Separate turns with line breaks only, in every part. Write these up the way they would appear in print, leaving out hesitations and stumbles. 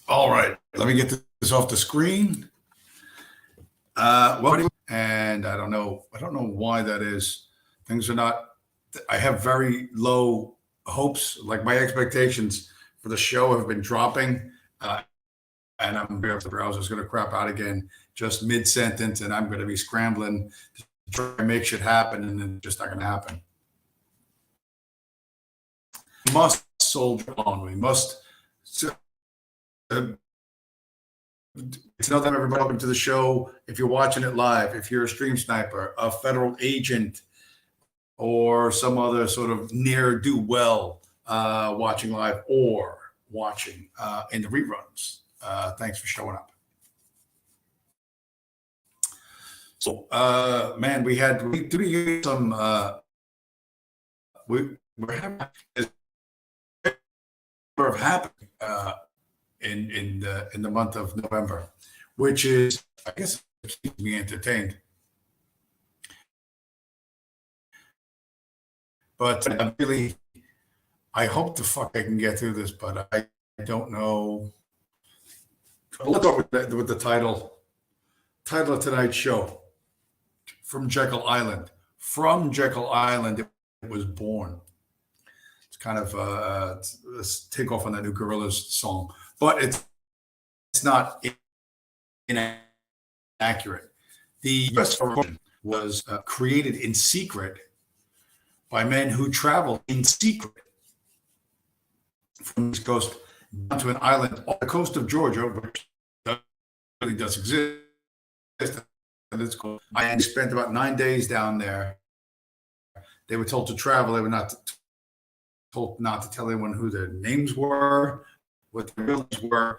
All right, let me get this off the screen. And I don't know why that is. Things are not. I have very low hopes. Like my expectations for the show have been dropping, and I'm the browser's going to crap out again just mid sentence, and I'm going to be scrambling to try to make shit happen, and it's just not going to happen. We must soldier on. We must. It's not that everybody welcome to the show. If you're watching it live, if you're a stream sniper, a federal agent, or some other sort of near do well watching live or watching in the reruns, thanks for showing up. So, man, we do some. We're having happened. In the month of November, which is, I guess, keeps me entertained. But I hope the fuck I can get through this, but I don't know. Let's start with the title of tonight's show. From Jekyll Island. From Jekyll Island, it was born. It's kind of let's take off on that new Gorillaz song. But it's not inaccurate. The U.S. version was created in secret by men who traveled in secret from the East Coast down to an island off the coast of Georgia, which really does exist. And it's called. I spent about 9 days down there. They were told to travel. They were not told not to tell anyone who their names were. What the real names were,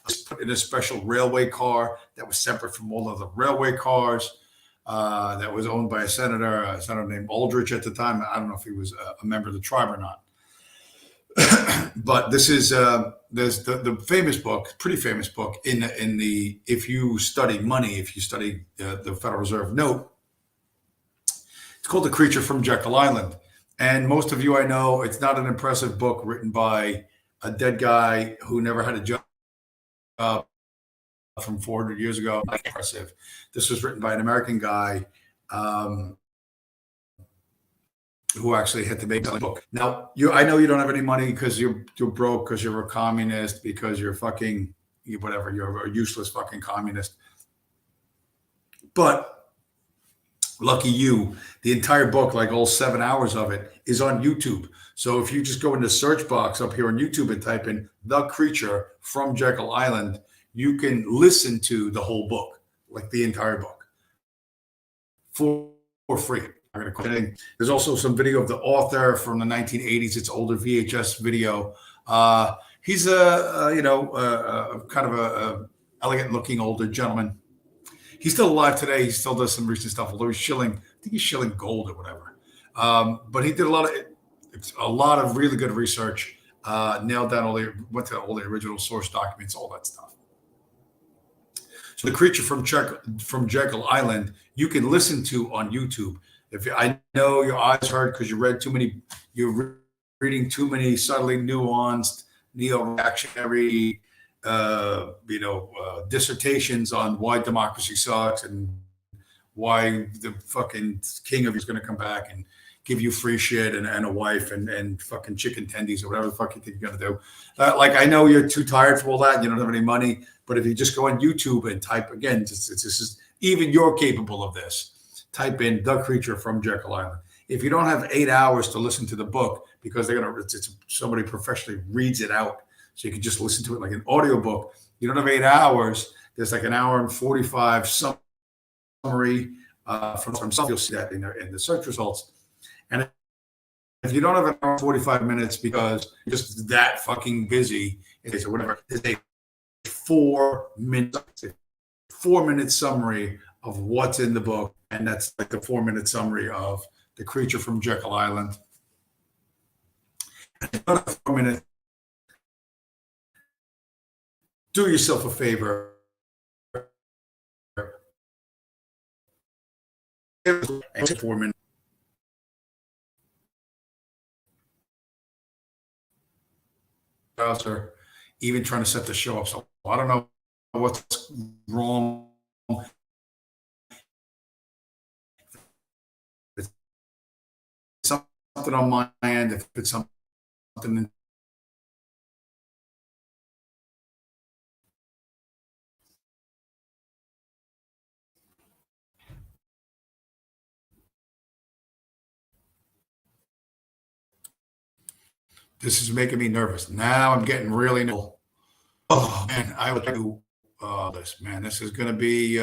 was put in a special railway car that was separate from all of the railway cars. That was owned by a senator named Aldrich at the time. I don't know if he was a member of the tribe or not. But this is there's the famous book, pretty famous book in the if you study money, if you study the Federal Reserve note, it's called The Creature from Jekyll Island. And most of you I know, it's not an impressive book written by a dead guy who never had a job from 400 years ago. Not impressive. This was written by an American guy who actually had to make the book. Now, I know you don't have any money because you're broke, because you're a communist, because you're fucking whatever. You're a useless fucking communist. But lucky you, the entire book, like all 7 hours of it, is on YouTube. So if you just go in the search box up here on YouTube and type in The Creature from Jekyll Island, you can listen to the whole book, like the entire book, for free. There's also some video of the author from the 1980s. It's older VHS video. He's a kind of a elegant looking older gentleman. He's still alive today. He still does some recent stuff, although he's shilling, I think he's shilling gold or whatever. But he did a lot of really good research, nailed down went to all the original source documents, all that stuff. So The Creature from Jekyll Island, you can listen to on YouTube. I know your eyes hurt because you're reading too many subtly nuanced, neo-reactionary, dissertations on why democracy sucks and why the fucking king of you is going to come back and give you free shit and a wife and fucking chicken tendies or whatever the fuck you think you're going to do. I know you're too tired for all that. And you don't have any money, but if you just go on YouTube and type again, this is even you're capable of this. Type in The Creature from Jekyll Island. If you don't have 8 hours to listen to the book because somebody professionally reads it out, so you can just listen to it like an audiobook. You don't have 8 hours There's like an hour and 45 summary from some. You'll see that in the search results. And if you don't have an hour and 45 minutes because you're just that fucking busy, or whatever, there's a 4-minute summary of what's in the book, and that's like the 4-minute summary of The Creature from Jekyll Island. Another 4 minutes. Do yourself a favor. 4 minutes. Browser, even trying to set the show up. So I don't know what's wrong. If it's something on my end, if it's something. This is making me nervous. Now I'm getting really nervous. Oh man, I would do this. Man, this is going to be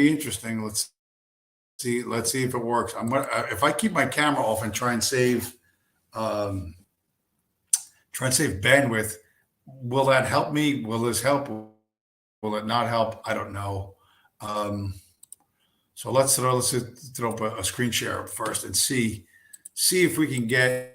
interesting. Let's see. Let's see if it works. I'm gonna if I keep my camera off and try and save bandwidth. Will that help me? Will this help? Will it not help? I don't know. So let's throw up a screen share first and see if we can get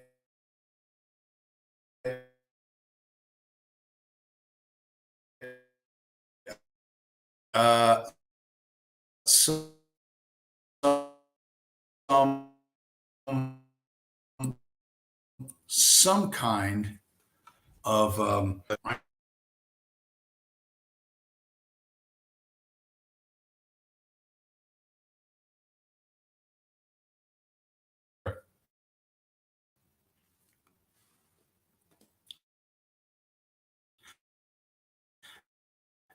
some kind of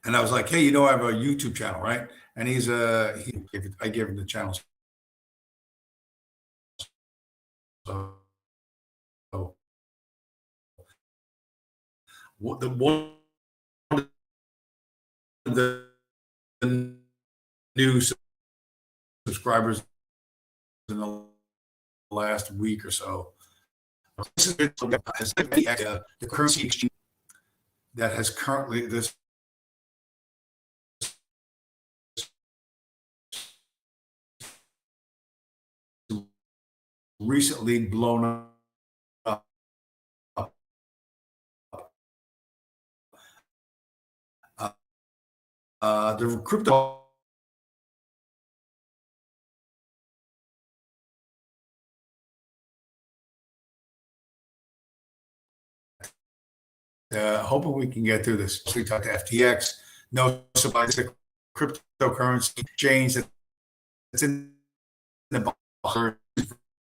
and I was like, hey, I have a YouTube channel, right? And I gave him the channel. So one of the new subscribers in the last week or so. This is the currency exchange that has currently this recently blown up. The crypto hoping we can get through this. We talked to FTX. No surprise, the cryptocurrency exchange that's in the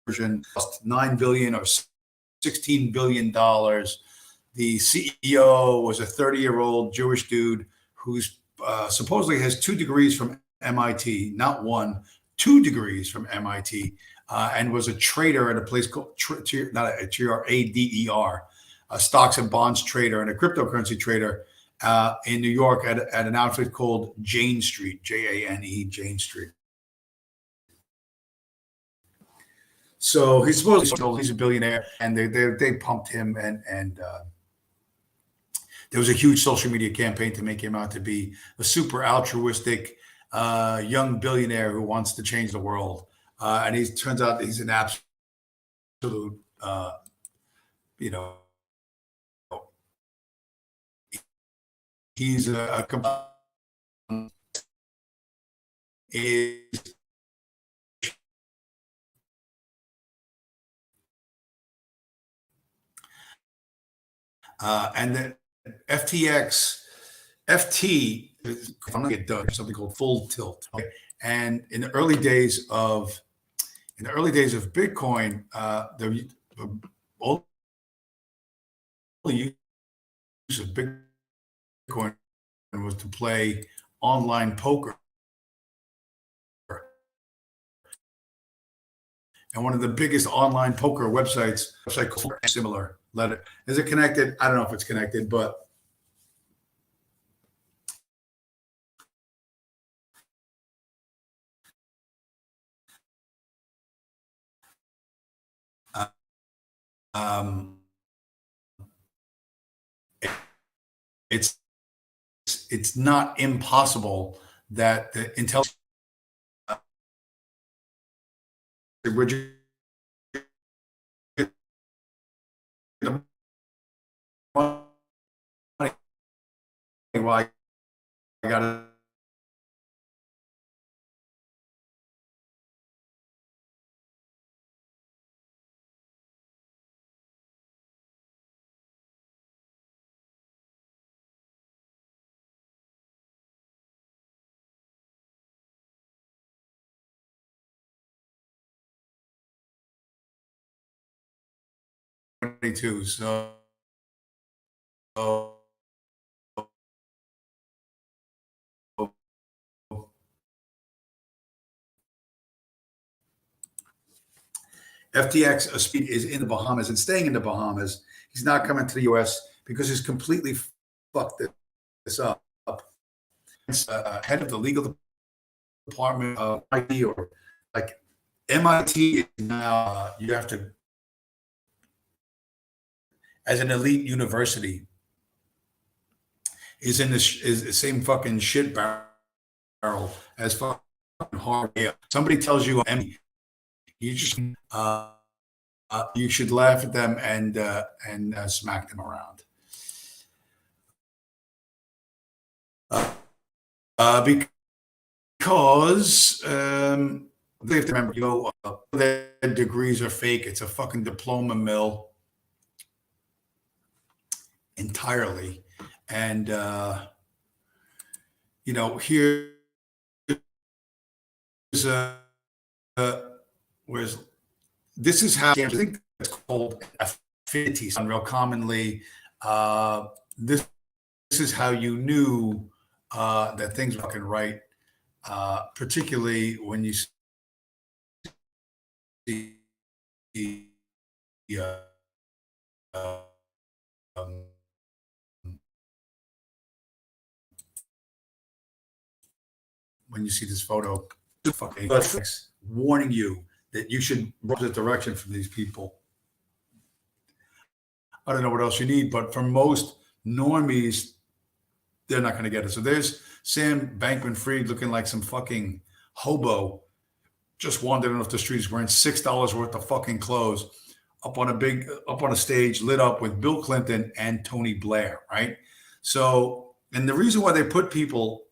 version cost $9 billion or $16 billion. The CEO was a 30-year-old Jewish dude who's supposedly has 2 degrees from MIT, not 1, 2 degrees from MIT, and was a trader at a place called TRADER, a stocks and bonds trader and a cryptocurrency trader in New York at an outfit called Jane Street, Jane, Jane Street. So he's supposedly he's a billionaire, and they pumped him, and there was a huge social media campaign to make him out to be a super altruistic young billionaire who wants to change the world. And he turns out he's an absolute, he's and the FT, I'm gonna get done, something called full tilt. Okay? And in the early days of Bitcoin, the only use of Bitcoin was to play online poker. And one of the biggest online poker website called Similar. Is it connected? I don't know if it's connected, but um, it's it's not impossible that the intelligence would you get the money? Why I got to 22. So FTX speed is in the Bahamas and staying in the Bahamas. He's not coming to the US because he's completely fucked this up. Head of the legal department of IT, or like MIT is now, you have to, as an elite university, is in this is the same fucking shit barrel as fucking Harvard. Yeah. Somebody tells you you just you should laugh at them and smack them around. Because they have to remember, their degrees are fake. It's a fucking diploma mill entirely. And here's where's this is how I think it's called affinity. Real commonly, this is how you knew that things were fucking right, particularly when you see uh, um, when you see this photo, fucking warning you that you should run the direction from these people. I don't know what else you need, but for most normies, they're not going to get it. So there's Sam Bankman-Fried looking like some fucking hobo, just wandering off the streets wearing $6 worth of fucking clothes, up on a stage lit up with Bill Clinton and Tony Blair, right? So, and the reason why they put people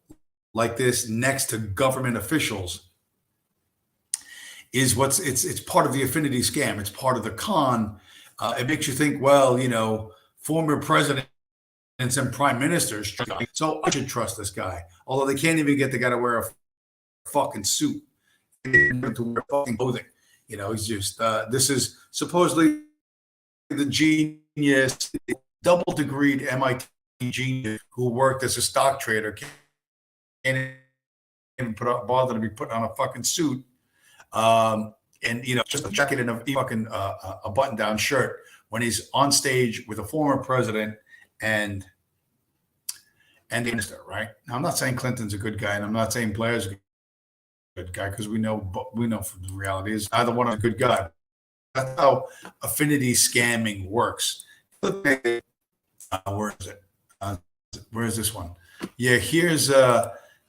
like this next to government officials is it's part of the affinity scam. It's part of the con. It makes you think, well, former presidents and prime ministers, so I should trust this guy. Although they can't even get the guy to wear a fucking suit, to wear fucking clothing. He's just this is supposedly the genius, double degreed MIT genius who worked as a stock trader, can't even bother to be put on a fucking suit. And just a jacket and a fucking a button-down shirt when he's on stage with a former president and the minister, right? Now, I'm not saying Clinton's a good guy, and I'm not saying Blair's a good guy, because we know from the reality is either one is a good guy. That's how affinity scamming works. Look at it. Where is it? Where is this one? Yeah, here's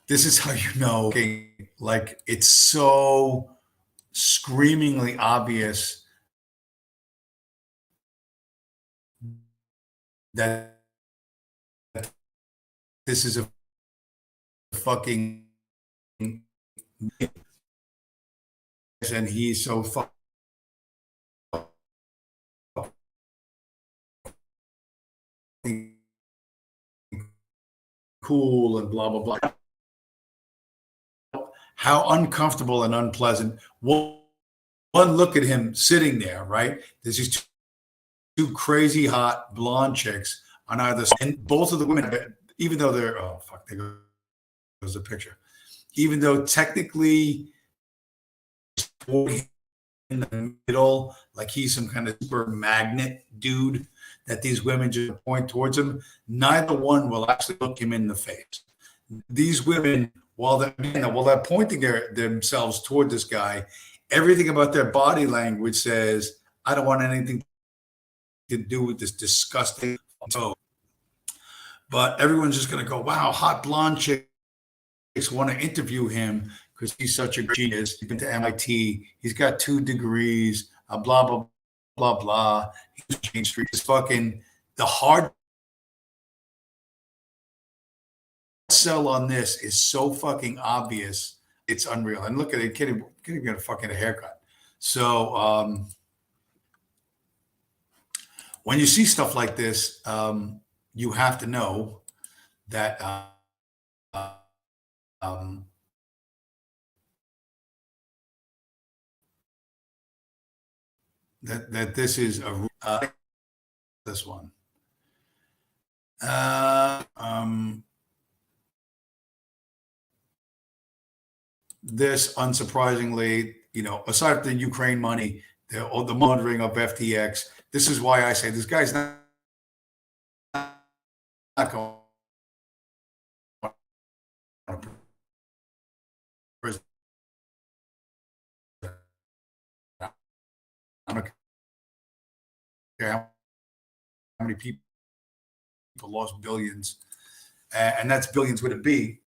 this is how you know. Okay, like it's so screamingly obvious that this is a fucking, and he's so fucking cool and blah blah blah. How uncomfortable and unpleasant. One look at him sitting there, right? There's these two crazy hot blonde chicks on either side, and both of the women, even though they're there goes the picture. Even though technically in the middle, like he's some kind of super magnet dude that these women just point towards him, neither one will actually look him in the face. These women, while they're pointing themselves toward this guy, everything about their body language says, I don't want anything to do with this disgusting toe. But everyone's just gonna go, wow, hot blonde chicks want to interview him because he's such a genius. He's been to MIT. He's got 2 degrees. Blah blah blah blah. He's Main Street. Is fucking the hard sell on this is so fucking obvious. It's unreal. And look at it, kid get a fucking haircut. So when you see stuff like this, you have to know that um, that this is this one. This, unsurprisingly, aside from the Ukraine money, the monitoring of FTX, this is why I say this guy's not going to prison. I don't care how many people lost billions, and that's billions with a B.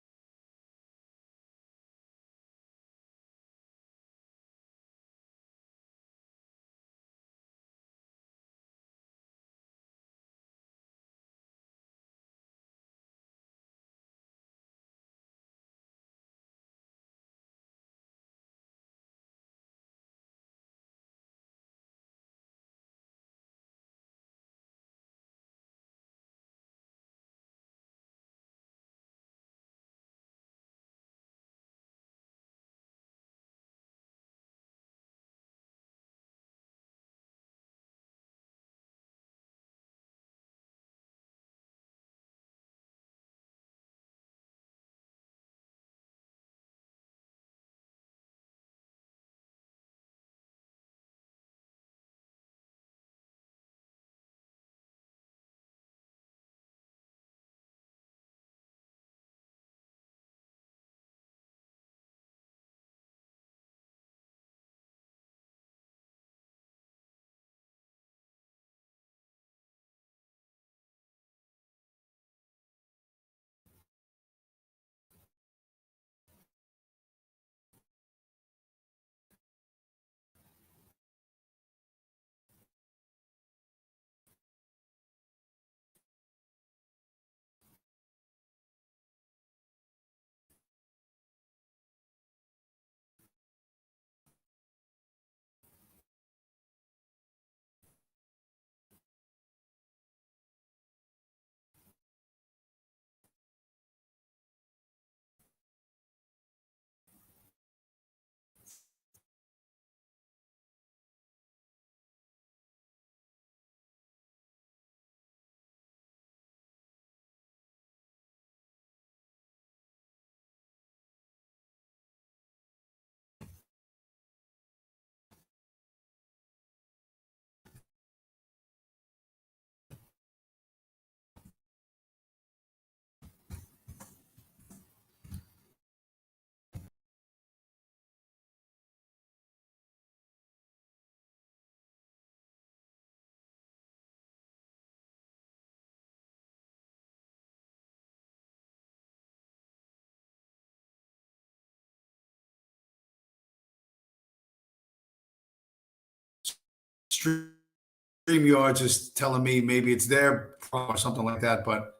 StreamYard's is telling me maybe it's their problem or something like that, but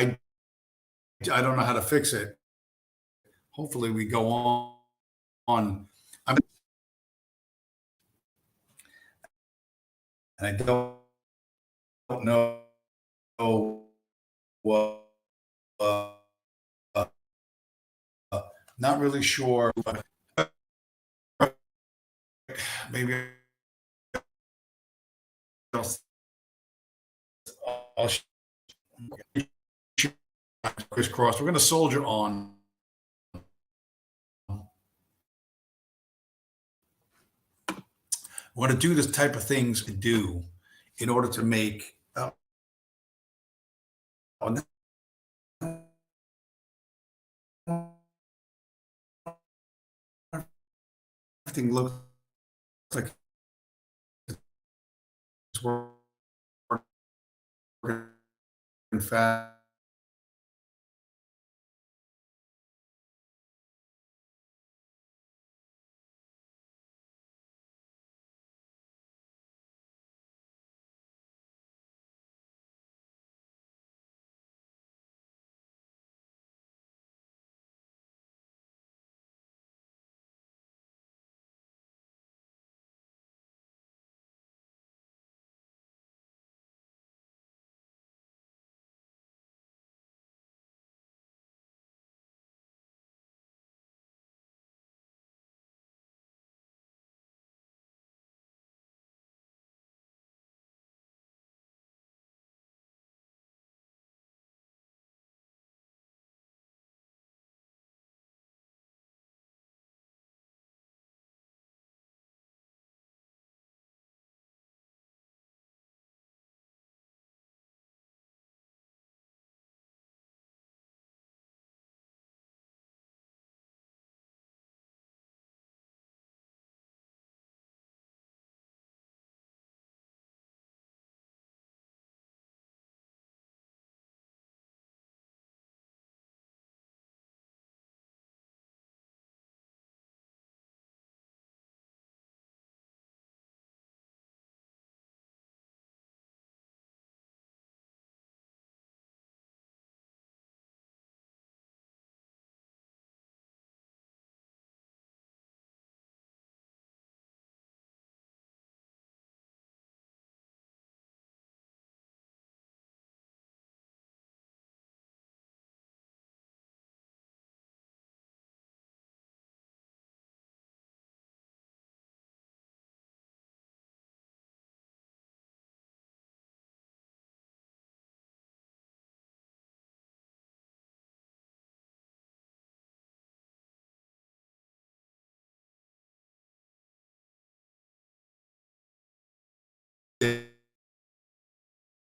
I don't know how to fix it. Hopefully, we go on. And I don't know what. Not really sure, but maybe I'll crisscross. We're going to soldier on. We're going to do this type of things to do in order to make Everything looks like it's working fast.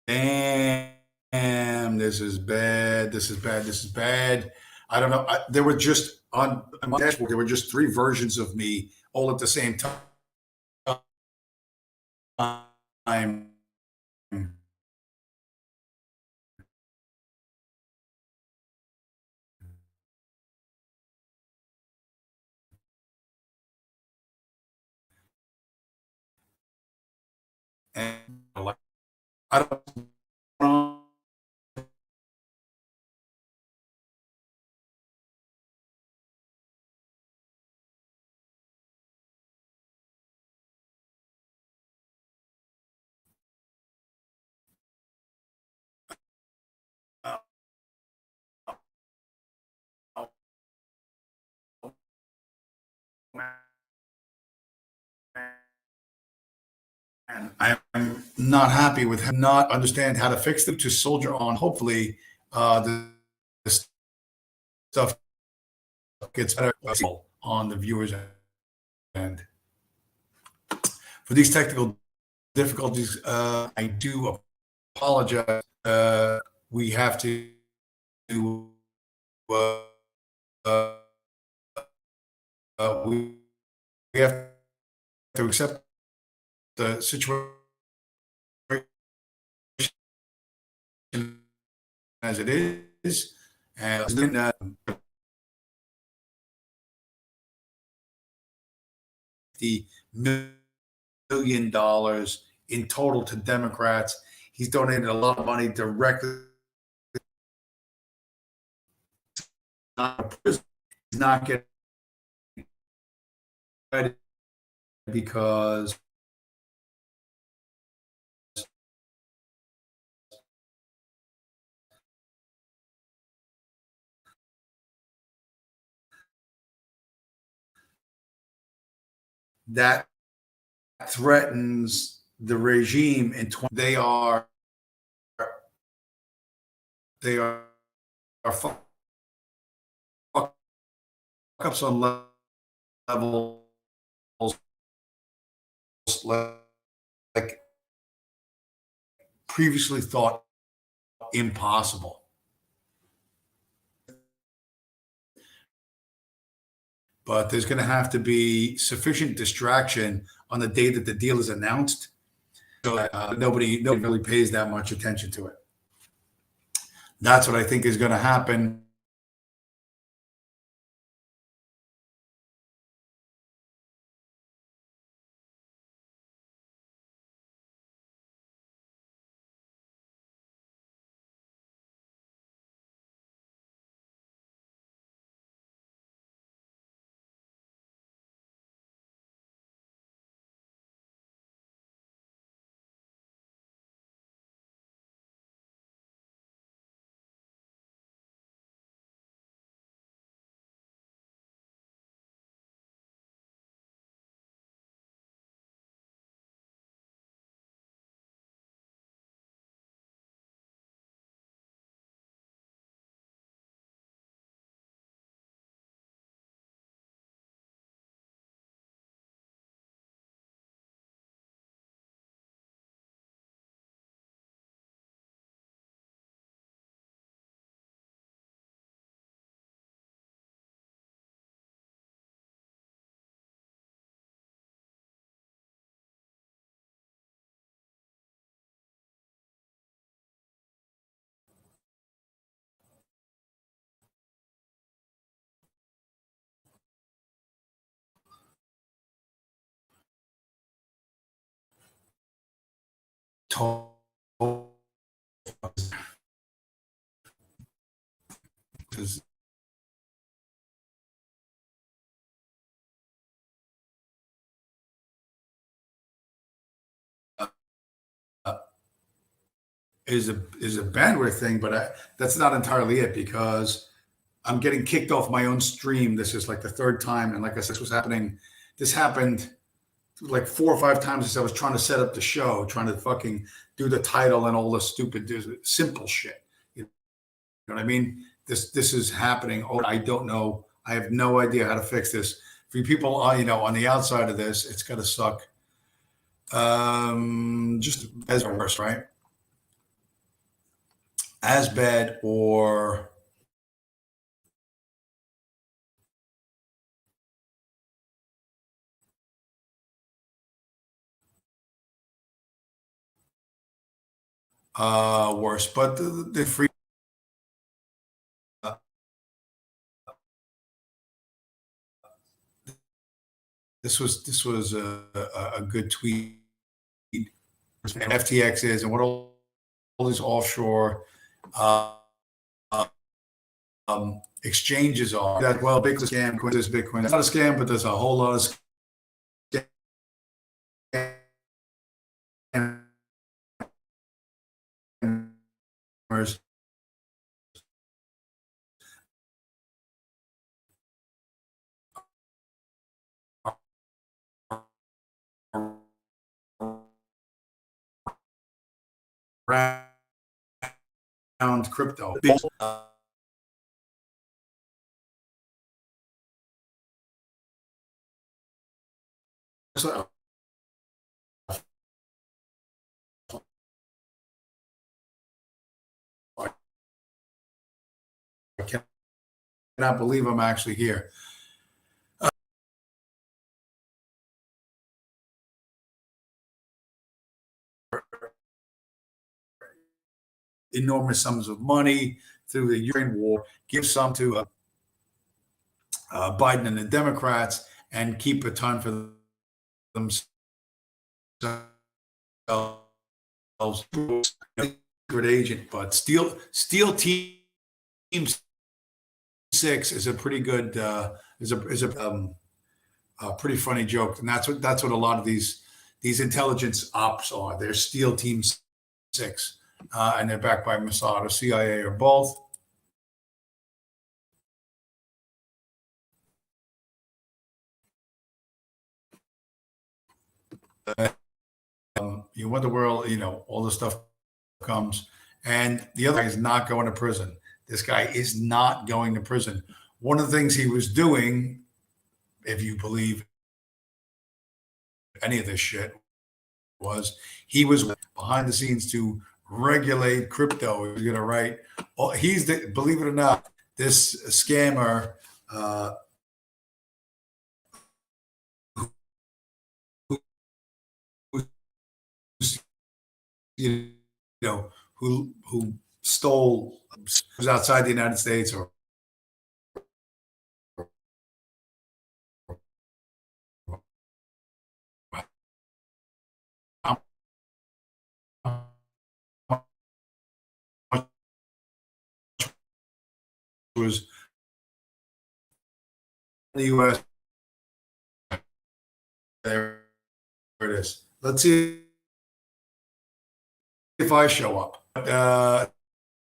Damn, this is bad. This is bad. This is bad. I don't know. There were just on my dashboard. There were just three versions of me all at the same time. And like, I don't know. And I'm not happy with him, not understand how to fix them to soldier on. Hopefully, this stuff gets better on the viewers end. For these technical difficulties, I do apologize. We have to uh, uh, we have to accept the situation as it is, and then $50 million in total to Democrats. He's donated a lot of money directly. He's not getting credit because that threatens the regime in 20. They are fuck ups on levels like previously thought impossible. but there's going to have to be sufficient distraction on the day that the deal is announced, so that nobody really pays that much attention to it. That's what I think is going to happen. Is a bandwidth thing, but that's not entirely it, because I'm getting kicked off my own stream. This is like the third time, and like I said, this was happening. This happened like 4 or 5 times as I was trying to set up the show, trying to fucking do the title and all the stupid, simple shit. You know what I mean? This is happening. Oh, I don't know. I have no idea how to fix this. For you people, on the outside of this, it's gonna suck. Just as worse, right? As bad or worse. But the free. This was a good tweet. FTX is, and what all these offshore uh, exchanges are. That, well, Bitcoin is a scam. Bitcoin is Bitcoin. It's not a scam, but there's a whole lot of scammers around crypto. So I cannot believe I'm actually here. Enormous sums of money through the Ukraine war, give some to Biden and the Democrats, and keep a ton for themselves. Secret agent, but Steel Team 6 is a pretty good is a pretty funny joke, and that's what a lot of these intelligence ops are. They're Steel Team 6, and they're backed by Mossad or CIA or both. You wonder where all the stuff comes, and the other guy is not going to prison. This guy is not going to prison. One of the things he was doing, if you believe any of this shit, was he was behind the scenes to regulate crypto. He was going to write. Oh, believe it or not, this scammer you who stole, was outside the United States, or how much was in the U.S. There it is. Let's see if I show up.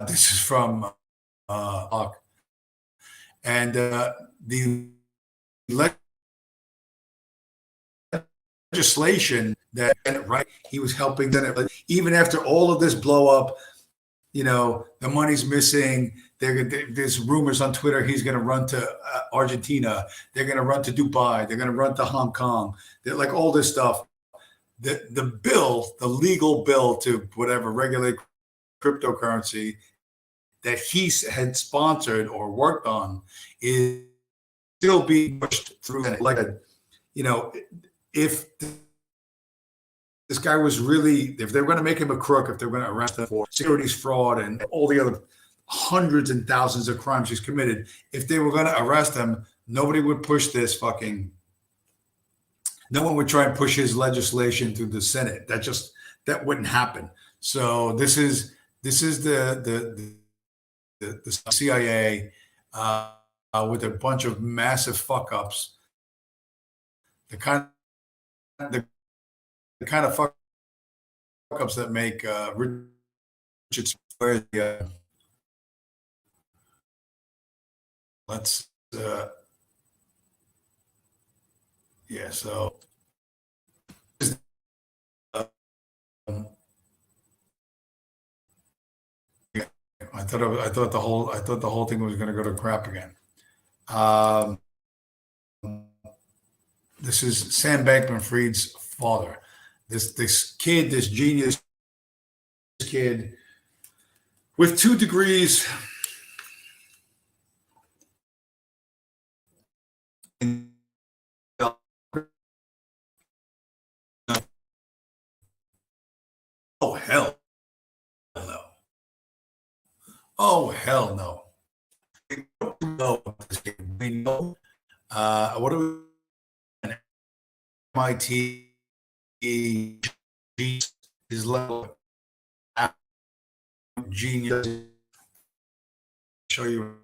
This is from and the legislation that, right, he was helping them. Even after all of this blow up, the money's missing. There's rumors on Twitter he's going to run to Argentina. They're going to run to Dubai. They're going to run to Hong Kong. They're like all this stuff. The legal bill to whatever regulate cryptocurrency that he had sponsored or worked on is still being pushed through. Like if this guy was really, if they're going to make him a crook, if they're going to arrest him for securities fraud and all the other hundreds and thousands of crimes he's committed, if they were going to arrest him, nobody would push this fucking, no one would try and push his legislation through the Senate. That wouldn't happen. So this is the CIA with a bunch of massive fuck ups. The kind of fuck ups that make Richard Square. Let's so I thought the whole thing was going to go to crap again. This is Sam Bankman-Fried's father. This kid, this genius kid with 2 degrees in oh hell no. Oh hell no. We don't know this kid. We know what do we MIT his level of genius. Show you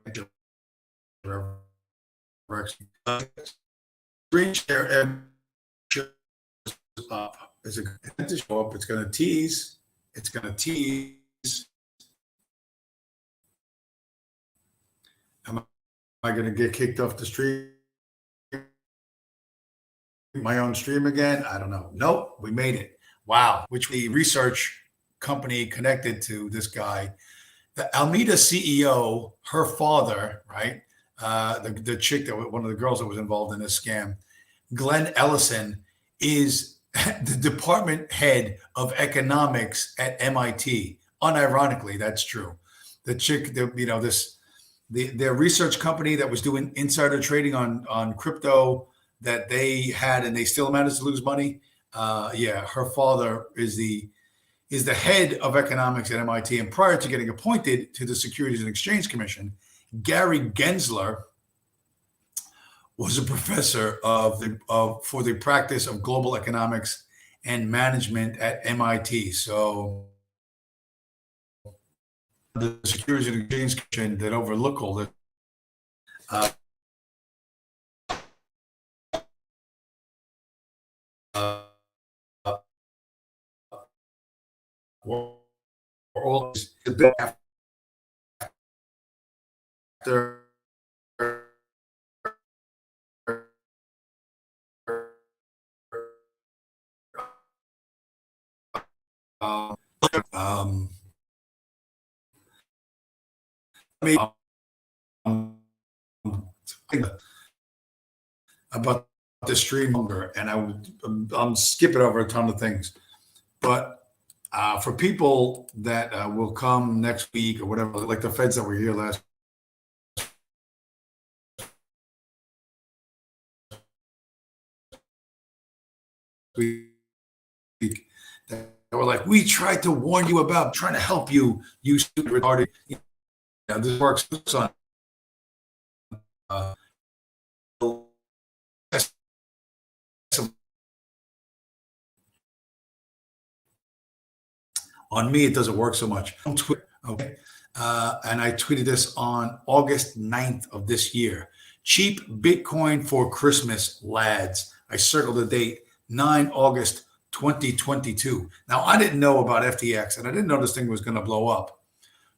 screen share and up. Is it going to show up? It's going to tease. It's going to tease. Am I going to get kicked off the stream? My own stream again? I don't know. Nope, we made it. Wow. Which the research company connected to this guy, the Almeida CEO, her father, right? The chick that one of the girls that was involved in this scam, Glenn Ellison, is the department head of economics at MIT. Unironically, that's true. The chick, their research company that was doing insider trading on crypto that they had, and they still managed to lose money. Her father is the head of economics at MIT, and prior to getting appointed to the Securities and Exchange Commission, Gary Gensler was a professor for the practice of global economics and management at MIT. So the Securities and Exchange Commission that overlook all this. All after about the stream hunger, and I'm skipping over a ton of things, but for people that will come next week or whatever, like the feds that were here last week, were like, we tried to warn you about trying to help you, you stupid retarded. You know, this works on uh, on me, it doesn't work so much. On Twitter, okay. And I tweeted this on August 9th of this year. Cheap Bitcoin for Christmas, lads. I circled the date, 9 August 2022. Now, I didn't know about FTX, and I didn't know this thing was going to blow up,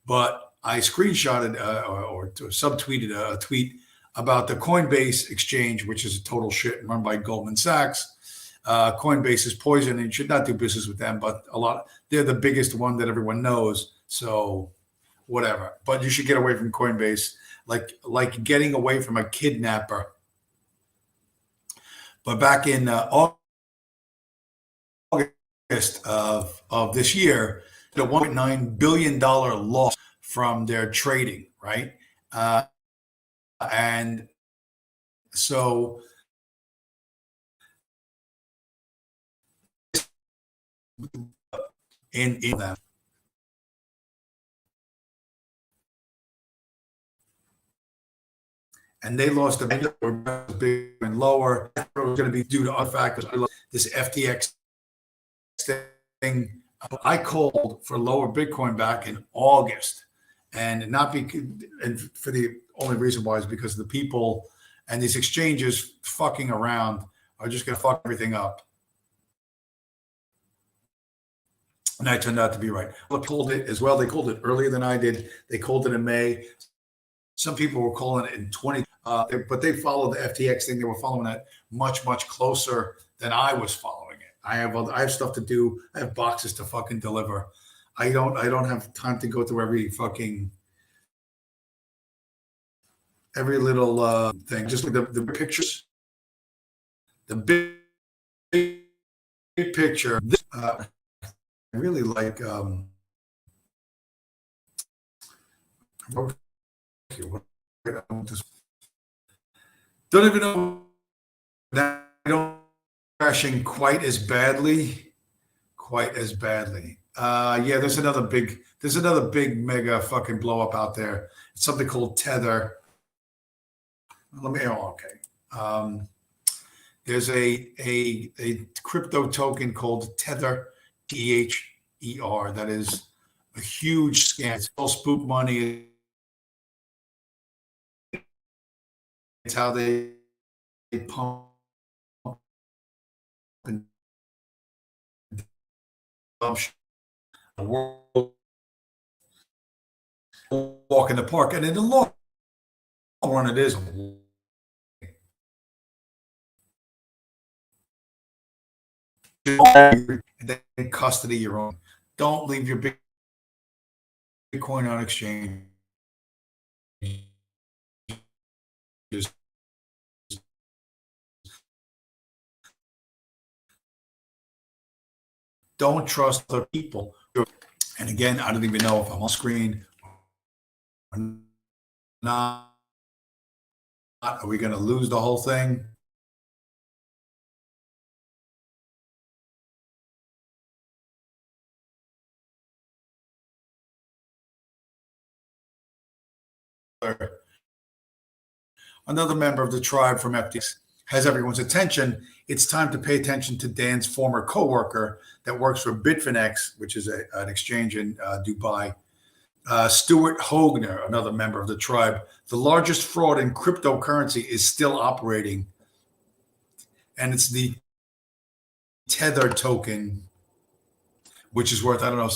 but I screenshotted or subtweeted a tweet about the Coinbase exchange, which is a total shit run by Goldman Sachs. Coinbase is poison and you should not do business with them, but they're the biggest one that everyone knows. So whatever, but you should get away from Coinbase, like getting away from a kidnapper. But back in August of this year, the $1.9 billion loss from their trading, right? And so in that, and they lost a big and lower. It was going to be due to other factors. This FTX thing. I called for lower Bitcoin back in August, and for the only reason why is because the people and these exchanges fucking around are just going to fuck everything up. And I turned out to be right. They called it as well. They called it earlier than I did. They called it in May. Some people were calling it in 20, but they followed the FTX thing. They were following that much, much closer than I was following it. I have stuff to do. I have boxes to fucking deliver. I don't have time to go through every little thing. Just like the pictures, the big picture. I really like. Don't even know that I don't crashing quite as badly. Yeah, there's another big mega fucking blow up out there. It's something called Tether. There's a crypto token called Tether, THER, that is a huge scam. It's all spook money. It's how they pump and walk in the park, and in the long run, it is. And then custody your own. Don't leave your Bitcoin on exchange. Just don't trust other people. And again, I don't even know if I'm on screen or not. Are we going to lose the whole thing? Another member of the tribe from FTX has everyone's attention. It's time to pay attention to Dan's former coworker that works for Bitfinex, which is an exchange in Dubai. Stuart Hogner, another member of the tribe. The largest fraud in cryptocurrency is still operating, and it's the Tether token, which is worth, I don't know,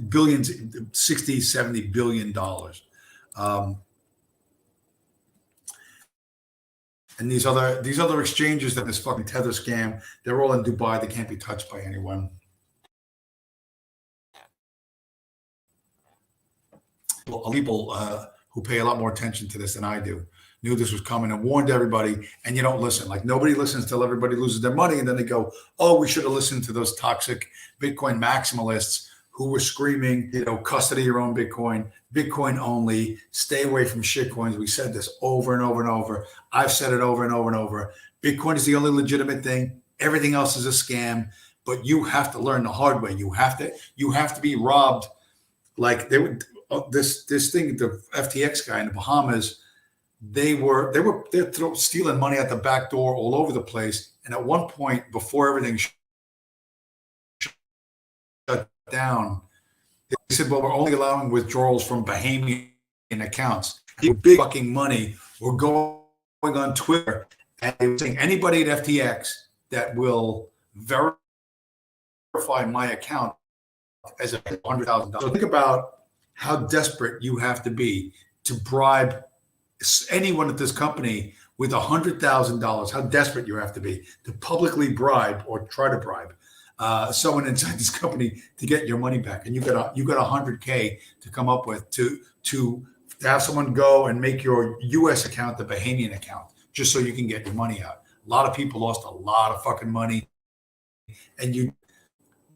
billions, 60, 70 billion dollars. And these other exchanges that this fucking Tether scam, they're all in Dubai. They can't be touched by anyone. People who pay a lot more attention to this than I do knew this was coming and warned everybody. And you don't listen. Like, nobody listens till everybody loses their money, and then they go, "Oh, we should have listened to those toxic Bitcoin maximalists who were screaming, custody your own Bitcoin, Bitcoin only, stay away from shitcoins." We said this over and over and over. I've said it over and over and over. Bitcoin is the only legitimate thing. Everything else is a scam. but you have to learn the hard way. You have to be robbed. Like they would this thing, the FTX guy in the Bahamas, they're stealing money at the back door all over the place. And at one point, before everything shut down, they said, "Well, we're only allowing withdrawals from Bahamian accounts." Big fucking money were going on Twitter and they were saying anybody at FTX that will verify my account as $100,000. So think about how desperate you have to be to bribe anyone at this company with $100,000. How desperate you have to be to publicly bribe or try to bribe someone inside this company to get your money back. And you got $100K to come up with to have someone go and make your U.S. account the Bahamian account just so you can get your money out. A lot of people lost a lot of fucking money, and you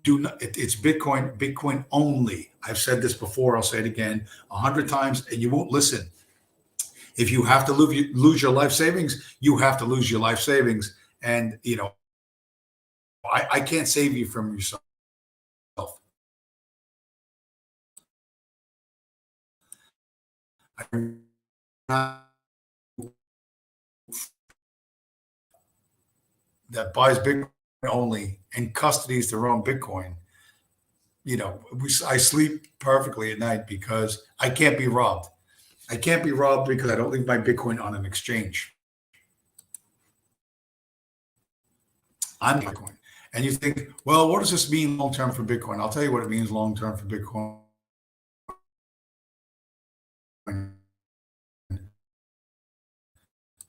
do not. It's Bitcoin only. I've said this before. I'll say it again 100 times, and you won't listen. If you have to lose your life savings, you have to lose your life savings. And I can't save you from yourself. That buys Bitcoin only and custodies their own Bitcoin. I sleep perfectly at night because I can't be robbed. I can't be robbed because I don't leave my Bitcoin on an exchange. I'm Bitcoin. And you think, well, what does this mean long-term for Bitcoin? I'll tell you what it means long-term for Bitcoin.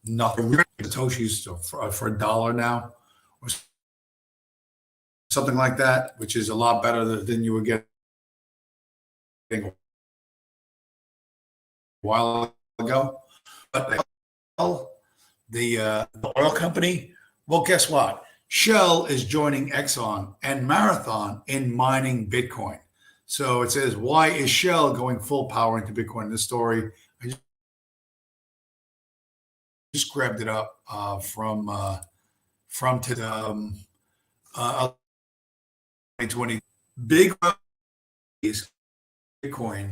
Nothing. Satoshi's for $1 now, or something like that, which is a lot better than you were getting a while ago. But the oil company, well, guess what? Shell is joining Exxon and Marathon in mining Bitcoin. So it says, why is Shell going full power into Bitcoin? This story, I just grabbed it up from today, 2020. Big Bitcoin.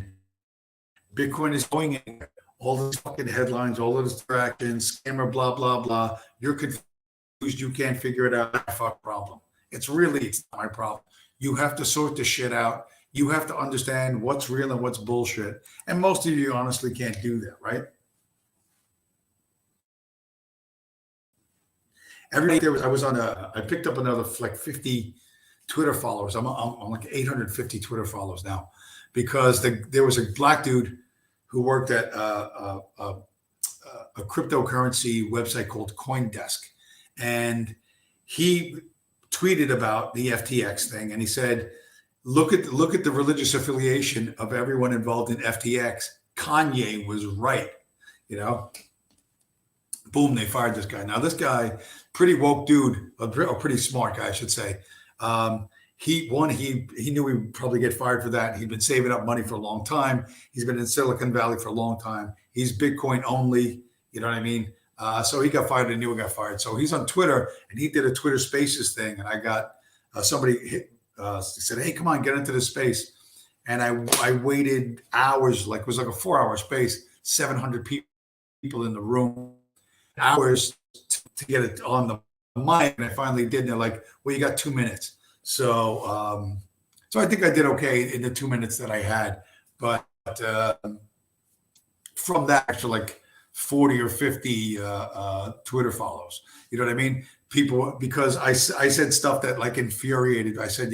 Bitcoin is going in. All these fucking headlines, all the distractions, scammer, blah, blah, blah. You're confused. You can't figure it out. Fuck problem. It's not my problem. You have to sort this shit out. You have to understand what's real and what's bullshit. And most of you honestly can't do that, right? Every day I picked up another like 50 Twitter followers. I'm like 850 Twitter followers now because there was a black dude who worked at a cryptocurrency website called CoinDesk. And he tweeted about the FTX thing. And he said, look at the religious affiliation of everyone involved in FTX. Kanye was right. Boom, they fired this guy. Now, this guy, pretty woke dude, a pretty smart guy, I should say. He knew he would probably get fired for that. He'd been saving up money for a long time. He's been in Silicon Valley for a long time. He's Bitcoin only. You know what I mean? So he got fired and knew he got fired. So he's on Twitter and he did a Twitter Spaces thing. And I got somebody said, "Hey, come on, get into this space." And I waited hours, it was like a 4-hour space, 700 people in the room, hours to get it on the mic. And I finally did. And they're like, "Well, you got 2 minutes." So I think I did okay in the 2 minutes that I had. But from that, actually, like 40 or 50 Twitter follows. You know what I mean? People, because I said stuff that like infuriated. I said,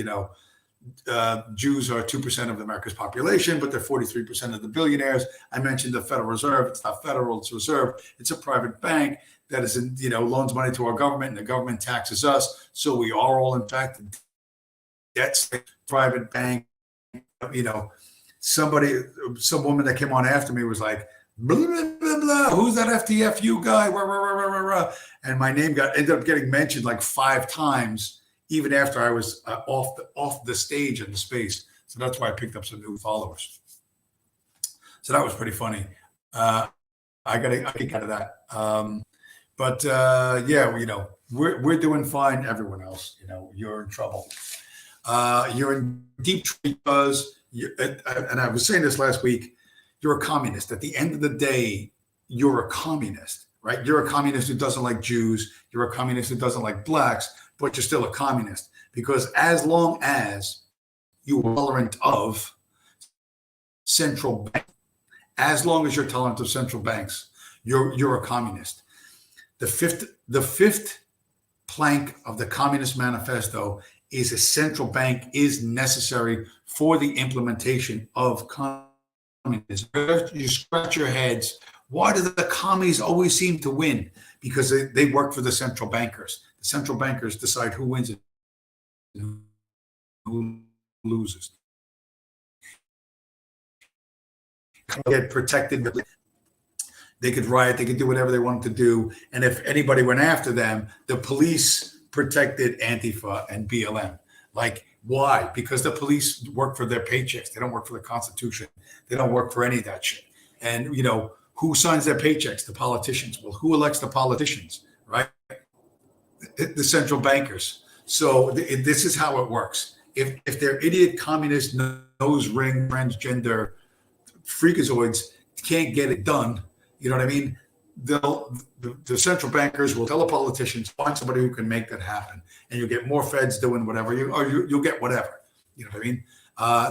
Jews are 2% of America's population, but they're 43% of the billionaires. I mentioned the Federal Reserve. It's not federal, it's reserve. It's a private bank that is, loans money to our government, and the government taxes us. So we are all, in fact, debts, private bank. Some woman that came on after me was like, blah, blah, blah, blah. Who's that FTFU guy? Rah, rah, rah, rah, rah. And my name ended up getting mentioned like 5 times, even after I was off the stage in the space. So that's why I picked up some new followers. So that was pretty funny. I got a kick out of that. But yeah, we're doing fine. Everyone else, you're in trouble. You're in deep trouble because and I was saying this last week. You're a communist. At the end of the day, you're a communist, right? You're a communist who doesn't like Jews. You're a communist who doesn't like blacks, but you're still a communist because as long as you are tolerant of central banks, as long as you're tolerant of central banks, you're a communist. The fifth plank of the Communist Manifesto is a central bank is necessary for the implementation of communism. You scratch your heads. Why do the commies always seem to win? Because they work for the central bankers. The central bankers decide who wins and who loses. Get protected. They could riot. They could do whatever they wanted to do. And if anybody went after them, the police protected Antifa and BLM. Like, why? Because the police work for their paychecks. They don't work for the Constitution. They don't work for any of that shit. And, who signs their paychecks? The politicians. Well, who elects the politicians, right? The central bankers. So this is how it works. If they're idiot, communist, nose ring, transgender freakazoids can't get it done, you know what I mean? The central bankers will tell the politicians, find somebody who can make that happen. And you'll get more feds doing whatever, you'll get whatever. You know what I mean?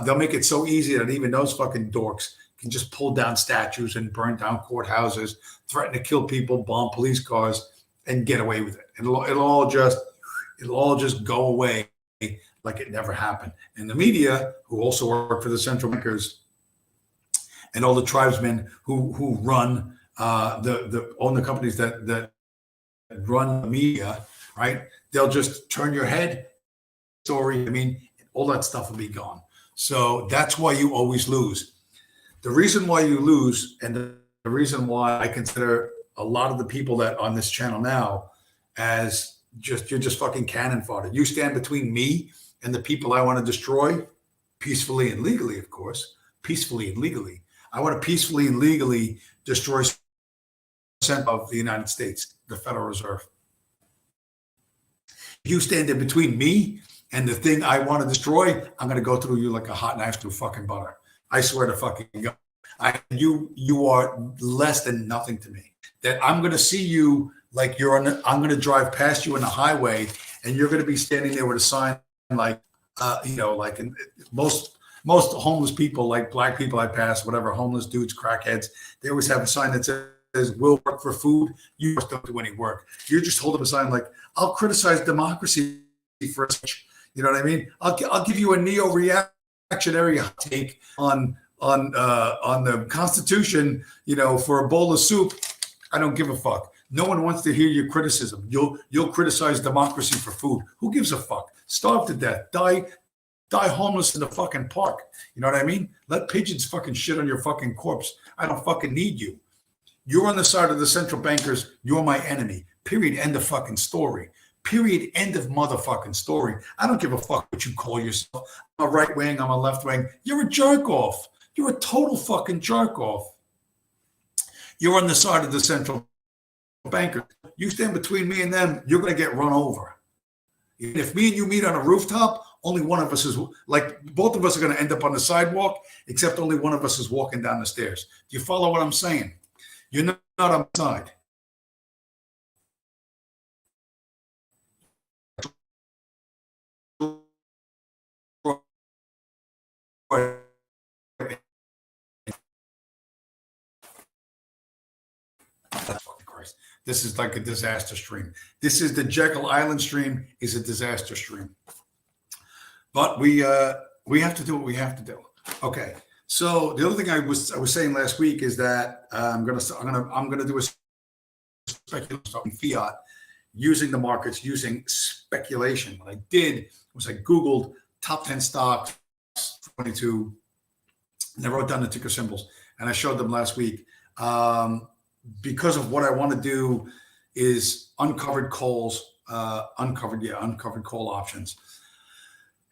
They'll make it so easy that even those fucking dorks can just pull down statues and burn down courthouses, threaten to kill people, bomb police cars, and get away with it. It'll all just go away like it never happened. And the media, who also work for the central bankers, and all the tribesmen who run own the companies that run the media, right? They'll just turn your head. Story. I mean, all that stuff will be gone. So that's why you always lose. The reason why you lose, and the reason why I consider a lot of the people that on this channel now as you're just fucking cannon fodder. You stand between me and the people I want to destroy, peacefully and legally, of course, peacefully and legally. I want to peacefully and legally destroy of the United States, the Federal Reserve. If you stand in between me and the thing I want to destroy, I'm going to go through you like a hot knife through fucking butter. I swear to fucking God. You are less than nothing to me. That I'm going to see you like I'm going to drive past you on the highway and you're going to be standing there with a sign like, like in most homeless people, like black people I pass, whatever, homeless dudes, crackheads, they always have a sign that says, we'll work for food. You just don't do any work. You're just holding a sign like, I'll criticize democracy for a switch. You know what I mean? I'll give you a neo-reactionary take on the Constitution, for a bowl of soup. I don't give a fuck. No one wants to hear your criticism. You'll criticize democracy for food. Who gives a fuck? Starve to death. Die homeless in the fucking park. You know what I mean? Let pigeons fucking shit on your fucking corpse. I don't fucking need you. You're on the side of the central bankers. You're my enemy. Period. End of fucking story. Period. End of motherfucking story. I don't give a fuck what you call yourself. I'm a right wing. I'm a left wing. You're a jerk off. You're a total fucking jerk off. You're on the side of the central banker. You stand between me and them, you're going to get run over. If me and you meet on a rooftop, only one of us is like, both of us are going to end up on the sidewalk, except only one of us is walking down the stairs. Do you follow what I'm saying? You're not on my side. This is like a disaster stream. This is the Jekyll Island stream is a disaster stream. But we have to do what we have to do. Okay. So the other thing I was saying last week is that I'm gonna do a speculation in fiat using the markets, using speculation. What I did was I Googled top 10 stocks 22, and I wrote down the ticker symbols, and I showed them last week. Because of what I want to do is uncovered coal options.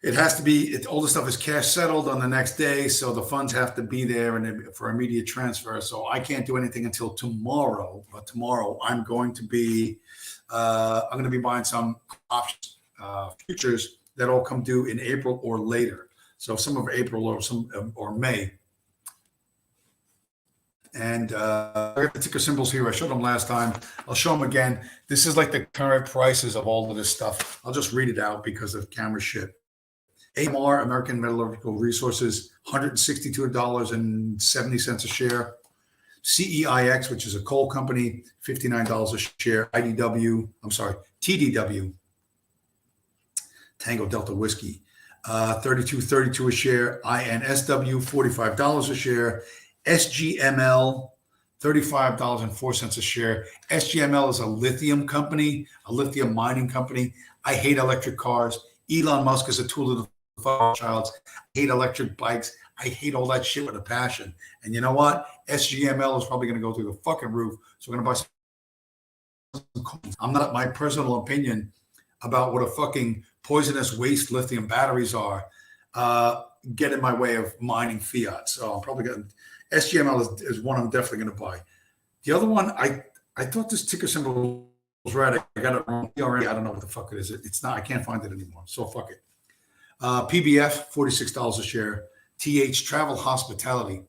It has to be, all the stuff is cash settled on the next day. So the funds have to be there and for immediate transfer. So I can't do anything until tomorrow. But tomorrow I'm going to be buying some options, futures that all come due in April or later. So some of April or May. And I got the ticker symbols here. I showed them last time. I'll show them again. This is like the current prices of all of this stuff. I'll just read it out because of camera shit. AMR, American Metallurgical Resources, $162.70 a share. CEIX, which is a coal company, $59 a share. TDW, Tango Delta Whiskey, $32.32 a share. INSW, $45 a share. SGML, $35.04 a share. SGML is a lithium company, a lithium mining company. I hate electric cars. Elon Musk is a tool of the child. I hate electric bikes. I hate all that shit with a passion. And you know what? SGML is probably going to go through the fucking roof. So we're going to buy some coins. I'm not, my personal opinion about what a fucking poisonous waste lithium batteries are, get in my way of mining fiat. So I'm probably going to, SGML is one I'm definitely going to buy. The other one, I thought this ticker symbol was right. I got it wrong. I don't know what the fuck it is. It's not, I can't find it anymore. So fuck it. PBF, $46 a share. TH Travel Hospitality,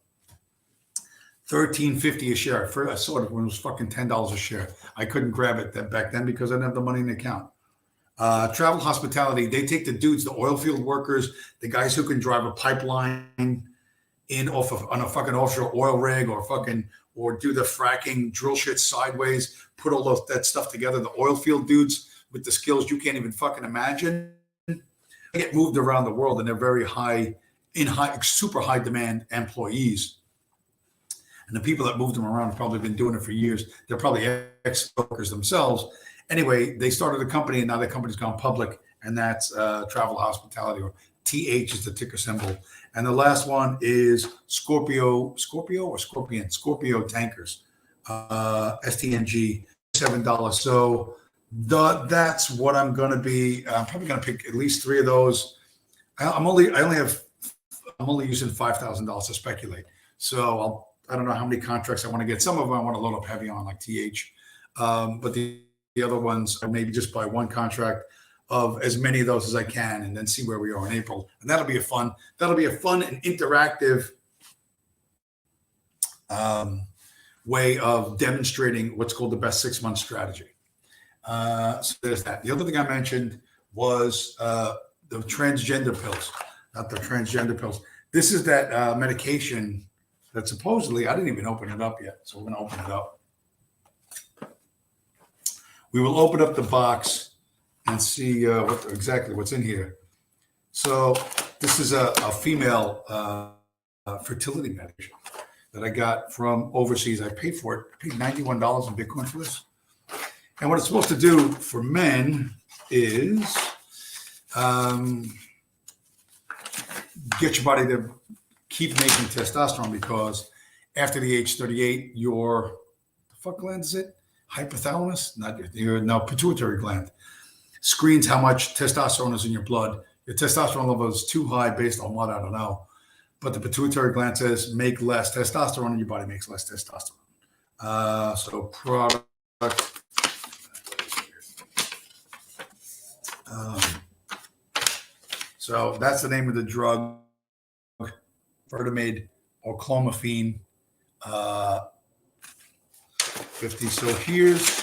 $13.50 a share. I saw it when it was fucking $10 a share. I couldn't grab it back then because I didn't have the money in the account. Travel Hospitality, they take the dudes, the oil field workers, the guys who can drive a pipeline in on a fucking offshore oil rig or do the fracking drill shit sideways, put all that stuff together. The oil field dudes with the skills you can't even fucking imagine. They get moved around the world and they're very super high demand employees. And the people that moved them around have probably been doing it for years. They're probably ex-workers themselves. Anyway, they started a company and now the company's gone public, and that's Travel Hospitality, or TH is the ticker symbol. And the last one is Scorpio Tankers, STNG, $7. So that's what I'm going to be. I'm probably going to pick at least three of those. I'm only using $5,000 to speculate. So I don't know how many contracts I want to get. Some of them I want to load up heavy on, like TH. But the other ones, I maybe just buy one contract of as many of those as I can, and then see where we are in April. And that'll be a fun and interactive way of demonstrating what's called the best 6-month strategy. So there's that. The other thing I mentioned was the transgender pills, not the transgender pills. This is that medication that supposedly, I didn't even open it up yet. So we're going to open it up. We will open up the box and see exactly what's in here. So this is a female fertility medication that I got from overseas. I paid for it. I paid $91 in Bitcoin for this. And what it's supposed to do for men is get your body to keep making testosterone, because after the age 38, your the fuck gland is it? Hypothalamus, not pituitary gland, screens how much testosterone is in your blood. Your testosterone level is too high based on what, I don't know. But the pituitary gland says make less testosterone, and your body makes less testosterone. So product. So that's the name of the drug, Vertamide or clomiphene 50. So here's,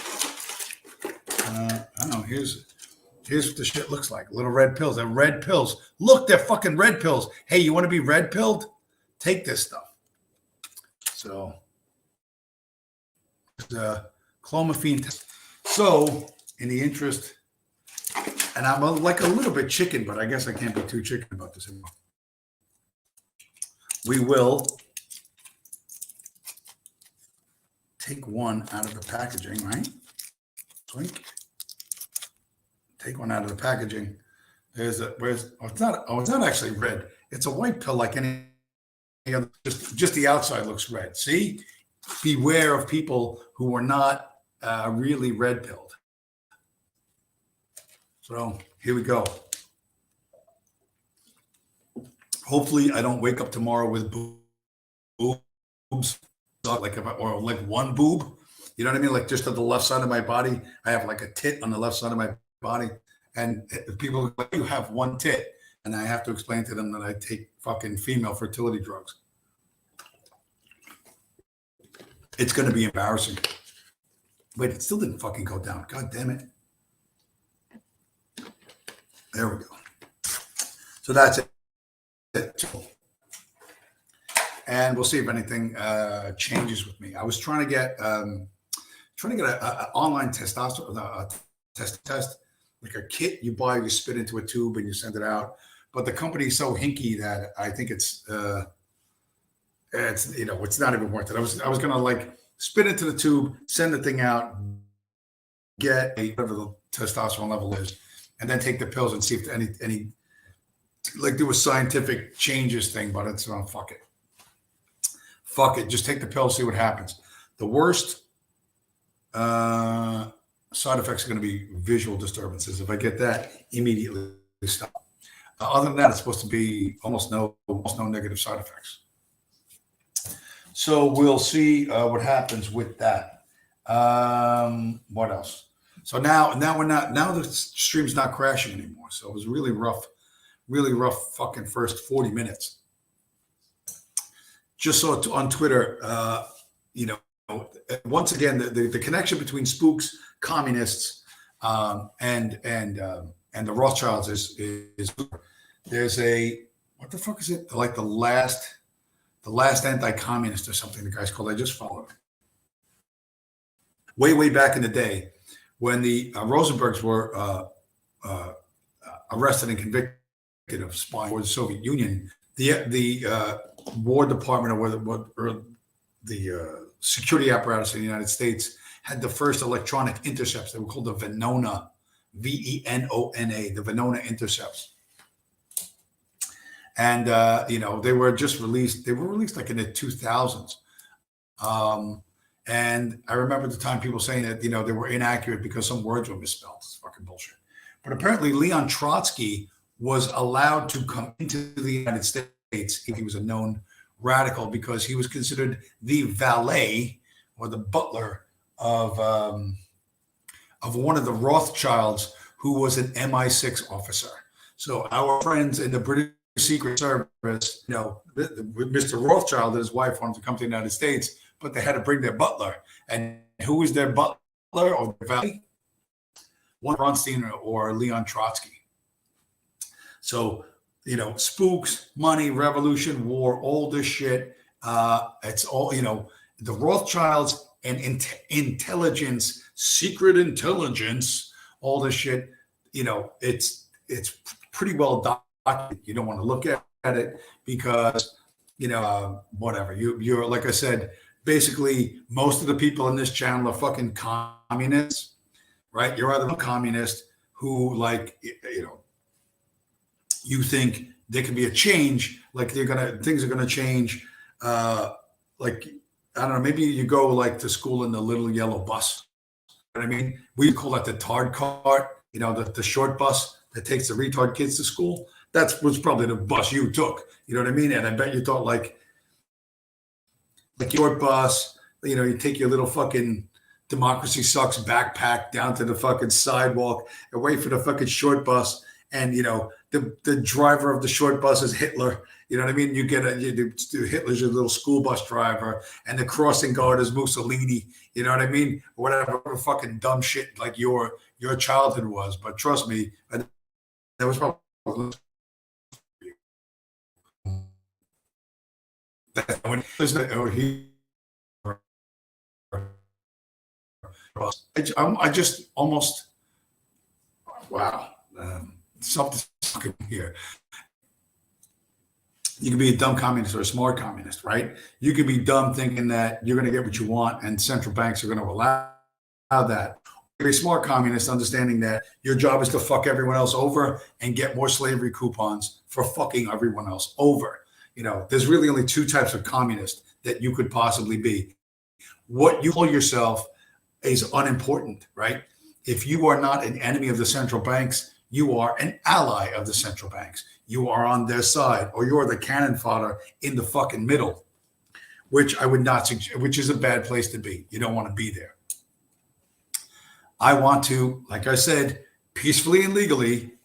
I don't know, here's what the shit looks like. Little red pills. They're red pills. Look, they're fucking red pills. Hey, you want to be red pilled? Take this stuff. So clomiphene. So in the interest, and I'm like a little bit chicken, but I guess I can't be too chicken about this anymore. We will take one out of the packaging, right? Twink. Take one out of the packaging. It's not actually red. It's a white pill like any other. Just the outside looks red. See? Beware of people who are not really red pilled. So here we go. Hopefully, I don't wake up tomorrow with boobs, or like one boob. You know what I mean? Like just on the left side of my body, I have like a tit on the left side of my body, and people are like, you have one tit, and I have to explain to them that I take fucking female fertility drugs. It's going to be embarrassing. Wait, it still didn't fucking go down. God damn it. There we go. So that's it. And we'll see if anything changes with me. I was trying to get an online testosterone test, like a kit you buy, you spit into a tube and you send it out. But the company's so hinky that I think it's not even worth it. I was gonna like spit into the tube, send the thing out, get whatever the testosterone level is, and then take the pills and see if any like do a scientific changes thing. But it's fuck it. Fuck it. Just take the pill, see what happens. The worst side effects are going to be visual disturbances. If I get that, immediately stop. Other than that, it's supposed to be almost no negative side effects. So we'll see what happens with that. What else? So now the stream's not crashing anymore. So it was really rough fucking first 40 minutes. Just saw it on Twitter, once again, the connection between spooks, communists, and the Rothschilds is there's a, what the fuck is it? Like the last anti-communist or something the guy's called. I just followed him. Way back in the day when the Rosenbergs were arrested and convicted of spying for the Soviet Union, the War Department or the security apparatus in the United States had the first electronic intercepts. They were called the Venona, Venona, the Venona intercepts. And they were just released. They were released like in the 2000s. And I remember the time people saying that they were inaccurate because some words were misspelled. It's fucking bullshit. But apparently Leon Trotsky was allowed to come into the United States. He was a known radical because he was considered the valet or the butler of one of the Rothschilds, who was an MI6 officer. So our friends in the British Secret Service, Mr. Rothschild and his wife wanted to come to the United States, but they had to bring their butler. And who was their butler or their valet? One Bronstein or Leon Trotsky. So spooks, money, revolution, war, all this shit. It's all, the Rothschilds and intelligence, secret intelligence, all this shit, it's pretty well documented. You don't want to look at it because, whatever. You're, like I said, basically most of the people in this channel are fucking communists, right? You're either a communist who you think there can be a change, like things are gonna change. Like, I don't know, maybe you go like to school in the little yellow bus. You know what I mean? We call that the tard cart, the short bus that takes the retard kids to school. That was probably the bus you took. You know what I mean? And I bet you thought like your bus, you take your little fucking Democracy Sucks backpack down to the fucking sidewalk and wait for the fucking short bus. And, the driver of the short bus is Hitler. You know what I mean? Hitler's your little school bus driver, and the crossing guard is Mussolini. You know what I mean? Whatever fucking dumb shit like your childhood was. But trust me, that was probably. I just almost, wow. Something here. You can be a dumb communist or a smart communist, right? You can be dumb thinking that you're going to get what you want and central banks are going to allow that. You're a smart communist understanding that your job is to fuck everyone else over and get more slavery coupons for fucking everyone else over. There's really only two types of communist that you could possibly be. What you call yourself is unimportant, right? If you are not an enemy of the central banks, you are an ally of the central banks. you are on their side, or you're the cannon fodder in the fucking middle, which I would not suggest, which is a bad place to be. You don't want to be there. I want to, like I said, peacefully and legally,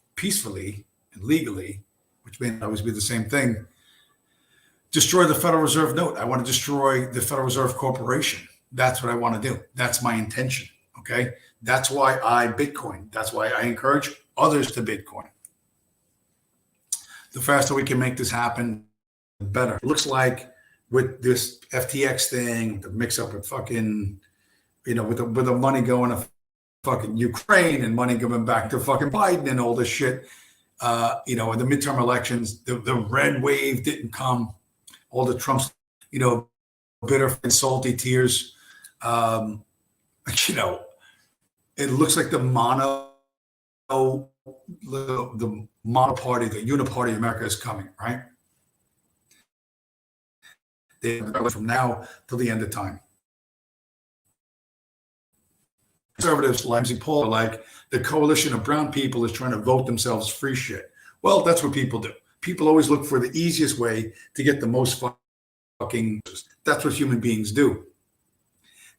which may not always be the same thing, destroy the Federal Reserve note. I want to destroy the Federal Reserve Corporation. That's what I want to do. That's my intention. Okay. That's why I Bitcoin. That's why I encourage others to Bitcoin. The faster we can make this happen, the better. It looks like with this FTX thing, the mix up with fucking, with the money going to fucking Ukraine and money coming back to fucking Biden and all this shit, in the midterm elections, the red wave didn't come. All the Trump's, bitter and salty tears. It looks like the mono party, the uniparty of America is coming, right? From now till the end of time. Conservatives, Lindsay Paul, are like, the coalition of brown people is trying to vote themselves free shit. Well, that's what people do. People always look for the easiest way to get the most fucking. That's what human beings do.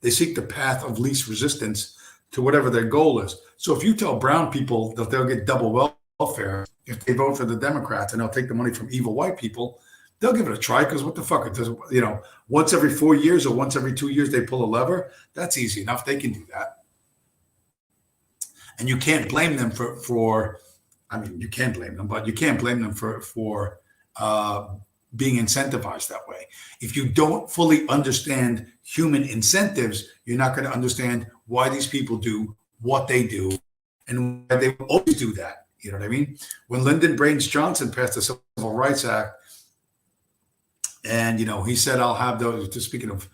They seek the path of least resistance to whatever their goal is. So if you tell brown people that they'll get double welfare if they vote for the Democrats and they'll take the money from evil white people, they'll give it a try, because what the fuck? It does, once every 4 years or once every 2 years they pull a lever. That's easy enough. They can do that. And you can't blame them for you can blame them, but you can't blame them for being incentivized that way. If you don't fully understand human incentives, you're not going to understand why these people do what they do and why they will always do that. You know what I mean? When Lyndon Baines Johnson passed the Civil Rights Act, and he said, "I'll have those." Just speaking of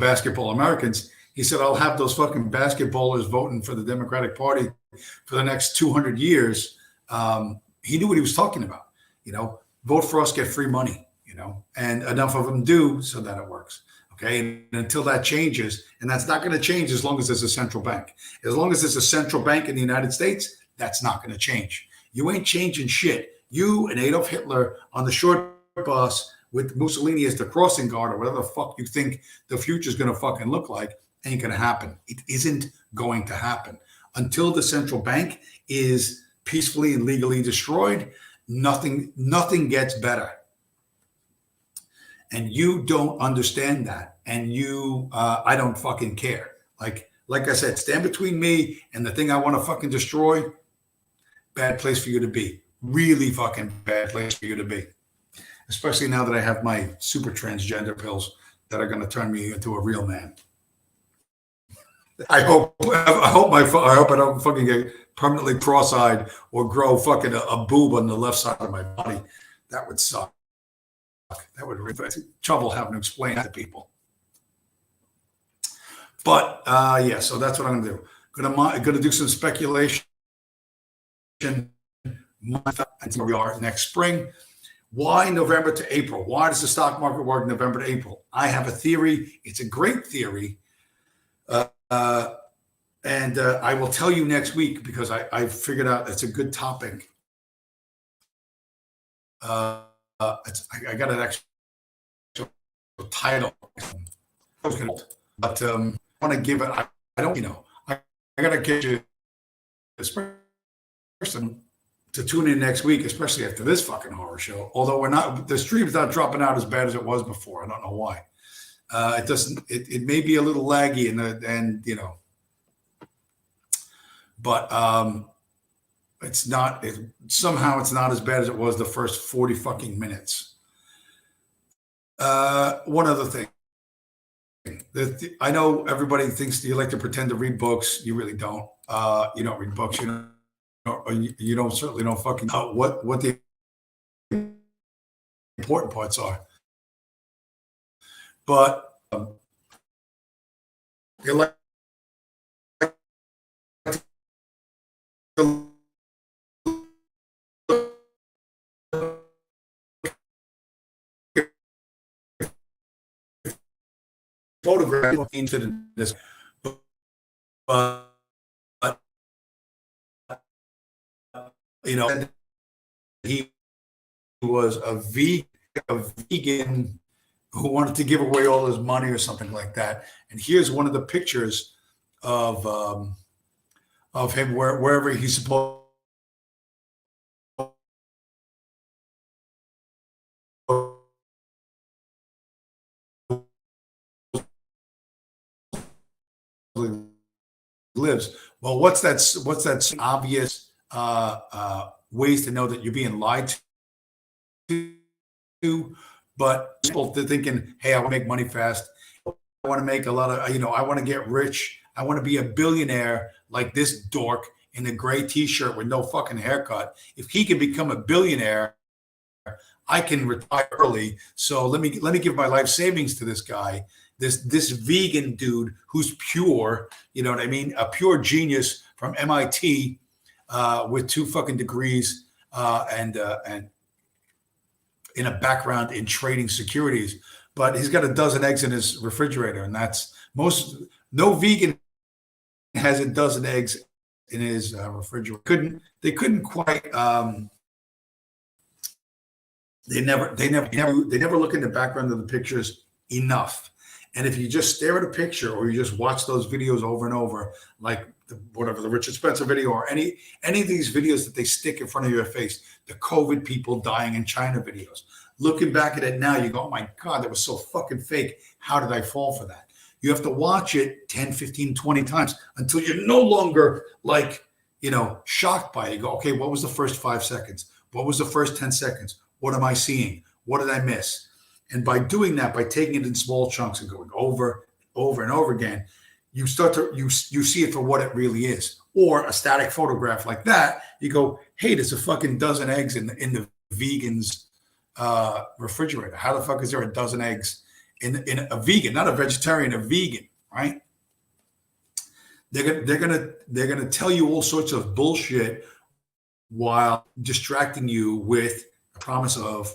basketball Americans, he said, "I'll have those fucking basketballers voting for the Democratic Party for the next 200 years." He knew what he was talking about. Vote for us, get free money. And enough of them do so that it works. Okay, and until that changes, and that's not going to change as long as there's a central bank. As long as there's a central bank in the United States, that's not going to change. You ain't changing shit. You and Adolf Hitler on the short bus with Mussolini as the crossing guard, or whatever the fuck you think the future is going to fucking look like, ain't going to happen. It isn't going to happen. Until the central bank is peacefully and legally destroyed, nothing gets better. And you don't understand that. And I don't fucking care. Like I said, stand between me and the thing I want to fucking destroy. Bad place for you to be. Really fucking bad place for you to be. Especially now that I have my super transgender pills that are going to turn me into a real man. I hope I don't fucking get permanently cross-eyed or grow fucking a boob on the left side of my body. That would suck. That would really trouble having to explain that to people. But so that's what I'm going to do. Going to do some speculation. Until we are next spring. Why November to April? Why does the stock market work November to April? I have a theory. It's a great theory. And I will tell you next week, because I figured out it's a good topic. I got an actual title, but I want to give it. I don't, I got to get you this person to tune in next week, especially after this fucking horror show. Although the stream's not dropping out as bad as it was before. I don't know why. It doesn't. It may be a little laggy, but it's not. Somehow it's not as bad as it was the first 40 fucking minutes. One other thing. I know everybody thinks you like to pretend to read books. You really don't. You don't read books. You don't certainly don't fucking know what the important parts are. But you like to photograph into this, but he was a vegan who wanted to give away all his money or something like that. And here's one of the pictures of him wherever he's supposed to lives. Well, what's that obvious ways to know that you're being lied to? But people are thinking, hey, I want to make money fast. I want to make a lot of, I want to get rich. I want to be a billionaire like this dork in a gray t-shirt with no fucking haircut. If he can become a billionaire, I can retire early. So let me give my life savings to this guy, this vegan dude who's pure, you know what I mean? A pure genius from MIT with 2 fucking degrees and in a background in trading securities. But he's got a dozen eggs in his refrigerator, and that's no vegan has a dozen eggs in his refrigerator. They couldn't quite. They never look in the background of the pictures enough. And if you just stare at a picture or you just watch those videos over and over, like the Richard Spencer video or any of these videos that they stick in front of your face, the COVID people dying in China videos, looking back at it now, you go, oh my God, that was so fucking fake. How did I fall for that? You have to watch it 10, 15, 20 times until you're no longer shocked by it. You go, okay, what was the first 5 seconds? What was the first 10 seconds? What am I seeing? What did I miss? And by doing that, by taking it in small chunks and going over and over again, you start to you see it for what it really is. Or a static photograph like that, you go, hey, there's a fucking dozen eggs in the vegan's refrigerator. How the fuck is there a dozen eggs in a vegan, not a vegetarian, a vegan, right? They're gonna tell you all sorts of bullshit while distracting you with a promise of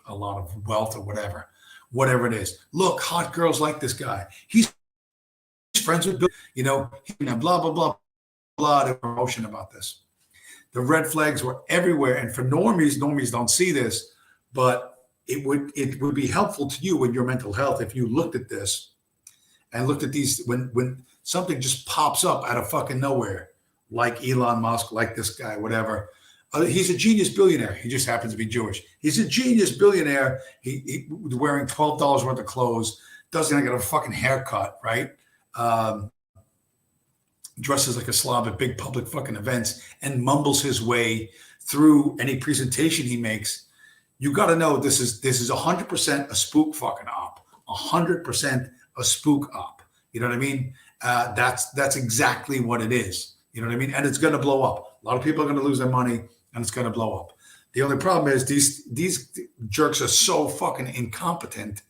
a lot of wealth or whatever it is. Look, hot girls like this guy. He's friends with Bill, blah, blah, blah, blah, the promotion about this. The red flags were everywhere. And for normies don't see this, but it would be helpful to you in your mental health if you looked at this and looked at these when something just pops up out of fucking nowhere, like Elon Musk, like this guy, whatever. He's a genius billionaire. He just happens to be Jewish. He's a genius billionaire. He wearing $12 worth of clothes, doesn't get a fucking haircut, right? Dresses like a slob at big public fucking events and mumbles his way through any presentation he makes. You got to know this is 100% a spook fucking op, 100% a spook op. You know what I mean? That's exactly what it is. You know what I mean? And it's going to blow up. A lot of people are going to lose their money, and it's going to blow up. The only problem is these jerks are so fucking incompetent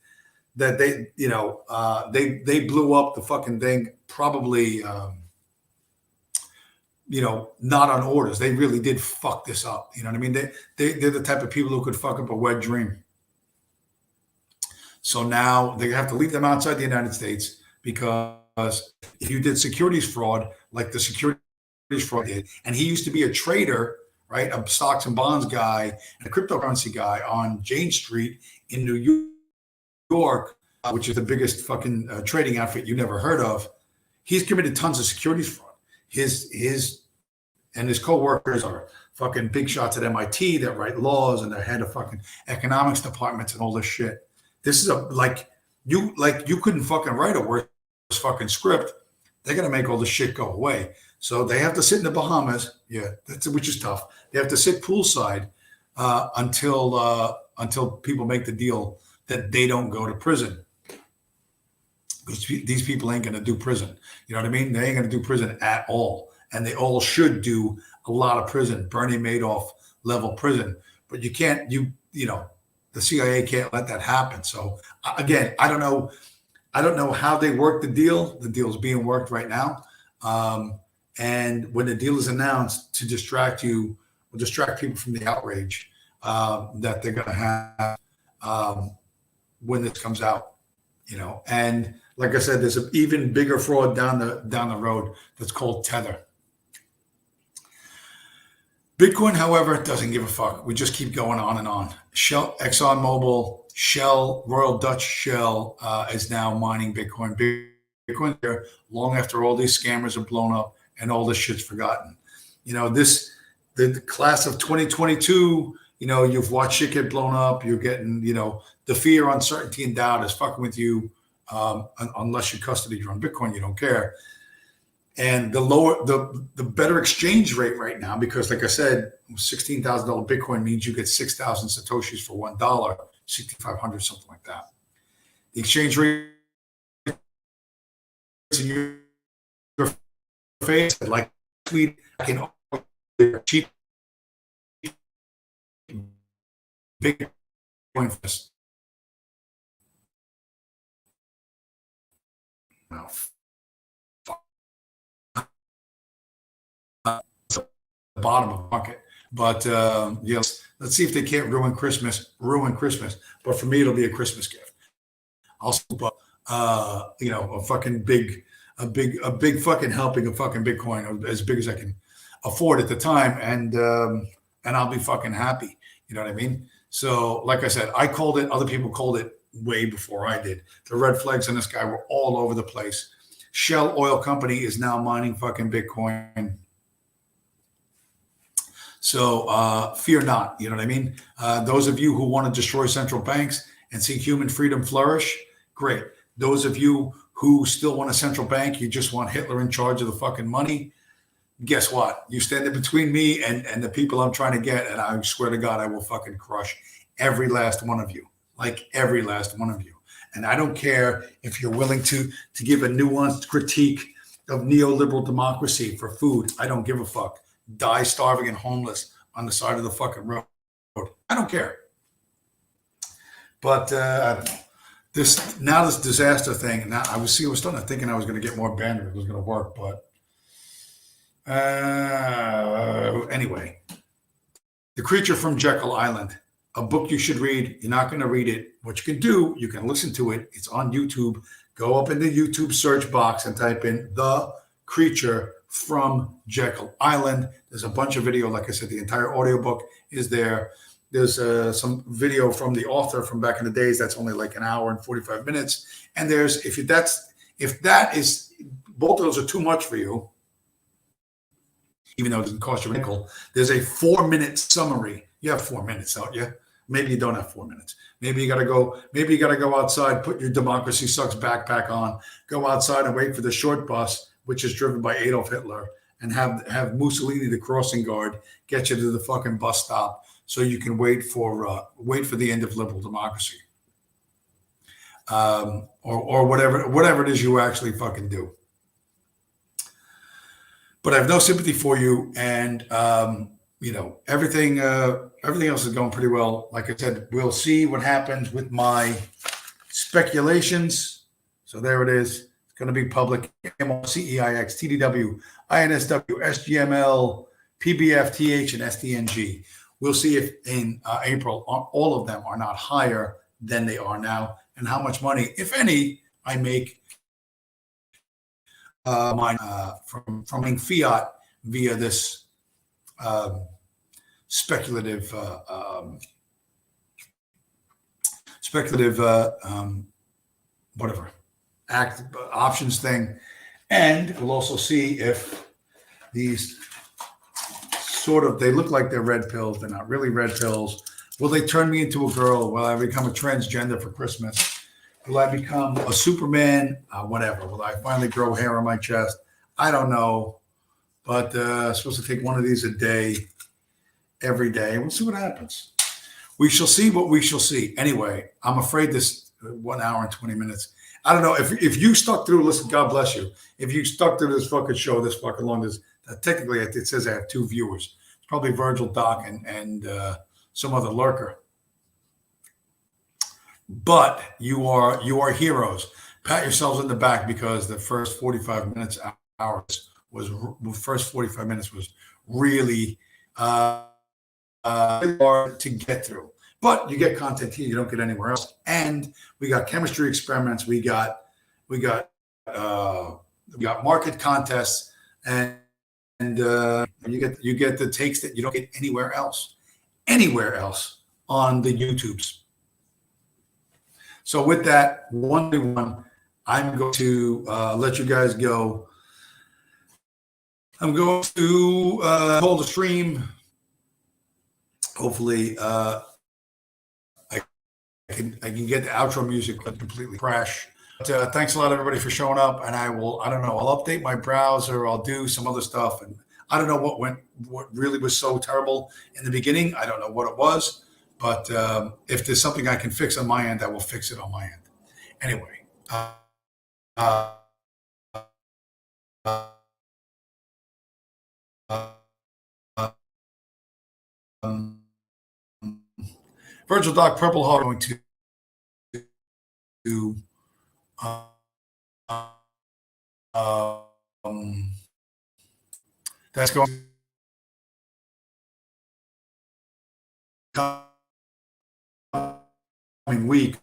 that they blew up the fucking thing probably not on orders. They really did fuck this up. You know what I mean? They're the type of people who could fuck up a wet dream. So now they have to leave them outside the United States because if you did securities fraud, like the securities fraud did, and he used to be a trader, right, a stocks and bonds guy and a cryptocurrency guy on Jane Street in New York, which is the biggest fucking trading outfit you never heard of. He's committed tons of securities fraud. His co-workers are fucking big shots at MIT that write laws, and they're head of fucking economics departments and all this shit. This is you couldn't fucking write a worse fucking script. They're gonna make all this shit go away. So they have to sit in the Bahamas, which is tough. They have to sit poolside until people make the deal that they don't go to prison. Because these people ain't gonna do prison. You know what I mean? They ain't gonna do prison at all, and they all should do a lot of prison, Bernie Madoff level prison. But you can't. The CIA can't let that happen. So again, I don't know how they work the deal. The deal is being worked right now. And when the deal is announced, to distract people from the outrage that they're going to have when this comes out, And like I said, there's an even bigger fraud down the road that's called Tether. Bitcoin, however, doesn't give a fuck. We just keep going on and on. Shell, ExxonMobil, Shell, Royal Dutch Shell is now mining Bitcoin. Bitcoin there long after all these scammers are blown up and all this shit's forgotten. You know, the class of 2022, you know, you've watched shit get blown up. You're getting, you know, the fear, uncertainty, and doubt is fucking with you. Unless you custody your own Bitcoin, you don't care. And the better exchange rate right now, because like I said, $16,000 Bitcoin means you get 6,000 Satoshis for $1, 6,500, something like that. The exchange rate in your face, like tweet, I can cheap Bitcoin for this. No. The bottom of the market. But yes, let's see if they can't ruin Christmas. But for me, it'll be a Christmas gift. I'll scoop up, you know, a big fucking helping of fucking Bitcoin, as big as I can afford at the time, and I'll be fucking happy. You know what I mean? So, like I said, I called it. Other people called it way before I did. The red flags on this guy were all over the place. Shell Oil Company is now mining fucking Bitcoin. So fear not, you know what I mean? Those of you who want to destroy central banks and see human freedom flourish, great. Those of you who still want a central bank, you just want Hitler in charge of the fucking money, guess what? You stand in between me and the people I'm trying to get, and I swear to God, I will fucking crush every last one of you, like every last one of you. And I don't care if you're willing to give a nuanced critique of neoliberal democracy for food. I don't give a fuck. Die starving and homeless on the side of the fucking road. I don't care. But I don't know. This disaster thing. Now I was starting to thinking I was going to get more bandwidth. It was going to work, but anyway, The Creature from Jekyll Island, a book you should read. You're not going to read it. What you can do, you can listen to it. It's on YouTube. Go up in the YouTube search box and type in The Creature from Jekyll Island. There's a bunch of video. Like I said, the entire audiobook is there. There's some video from the author from back in the days. That's only like an hour and 45 minutes. And there's, if that is, both of those are too much for you, even though it doesn't cost you a nickel, there's a 4-minute summary. You have 4 minutes, don't you? Maybe you don't have 4 minutes. Maybe you got to go outside, put your Democracy Sucks backpack on, go outside and wait for the short bus, which is driven by Adolf Hitler, and have Mussolini, the crossing guard, get you to the fucking bus stop so you can wait for the end of liberal democracy, or whatever it is you actually fucking do. But I have no sympathy for you, and you know, everything else is going pretty well. Like I said, we'll see what happens with my speculations. So there it is. Going to be public. CEIX, TDW, INSW, SGML, PBF, TH, and SDNG. We'll see if in April all of them are not higher than they are now, and how much money, if any, I make from fiat via this speculative whatever options thing. And we'll also see if these they look like they're red pills. They're not really red pills. Will they turn me into a girl? Will I become a transgender for Christmas? Will I become a Superman? Whatever. Will I finally grow hair on my chest? I don't know. But I'm supposed to take one of these a day, every day. We'll see what happens. We shall see what we shall see. Anyway, I'm afraid this 1 hour and 20 minutes. I don't know if you stuck through. Listen, God bless you. If you stuck through this fucking show this fucking long, technically it says I have 2 viewers. It's probably Virgil, Doc, and some other lurker. But you are heroes. Pat yourselves in the back, because the first 45 minutes was really hard to get through. But you get content here you don't get anywhere else. And we got chemistry experiments. We got market contests, and you get the takes that you don't get anywhere else on the YouTubes. So with that, one, I'm going to let you guys go. I'm going to hold a stream. Hopefully, I can get the outro music completely crash. But thanks a lot, everybody, for showing up. And I don't know, I'll update my browser. I'll do some other stuff. And I don't know what really was so terrible in the beginning. I don't know what it was. But if there's something I can fix on my end, I will fix it on my end. Anyway. Uh, um, Virgil Doc Purple Heart going to um, that's going coming week.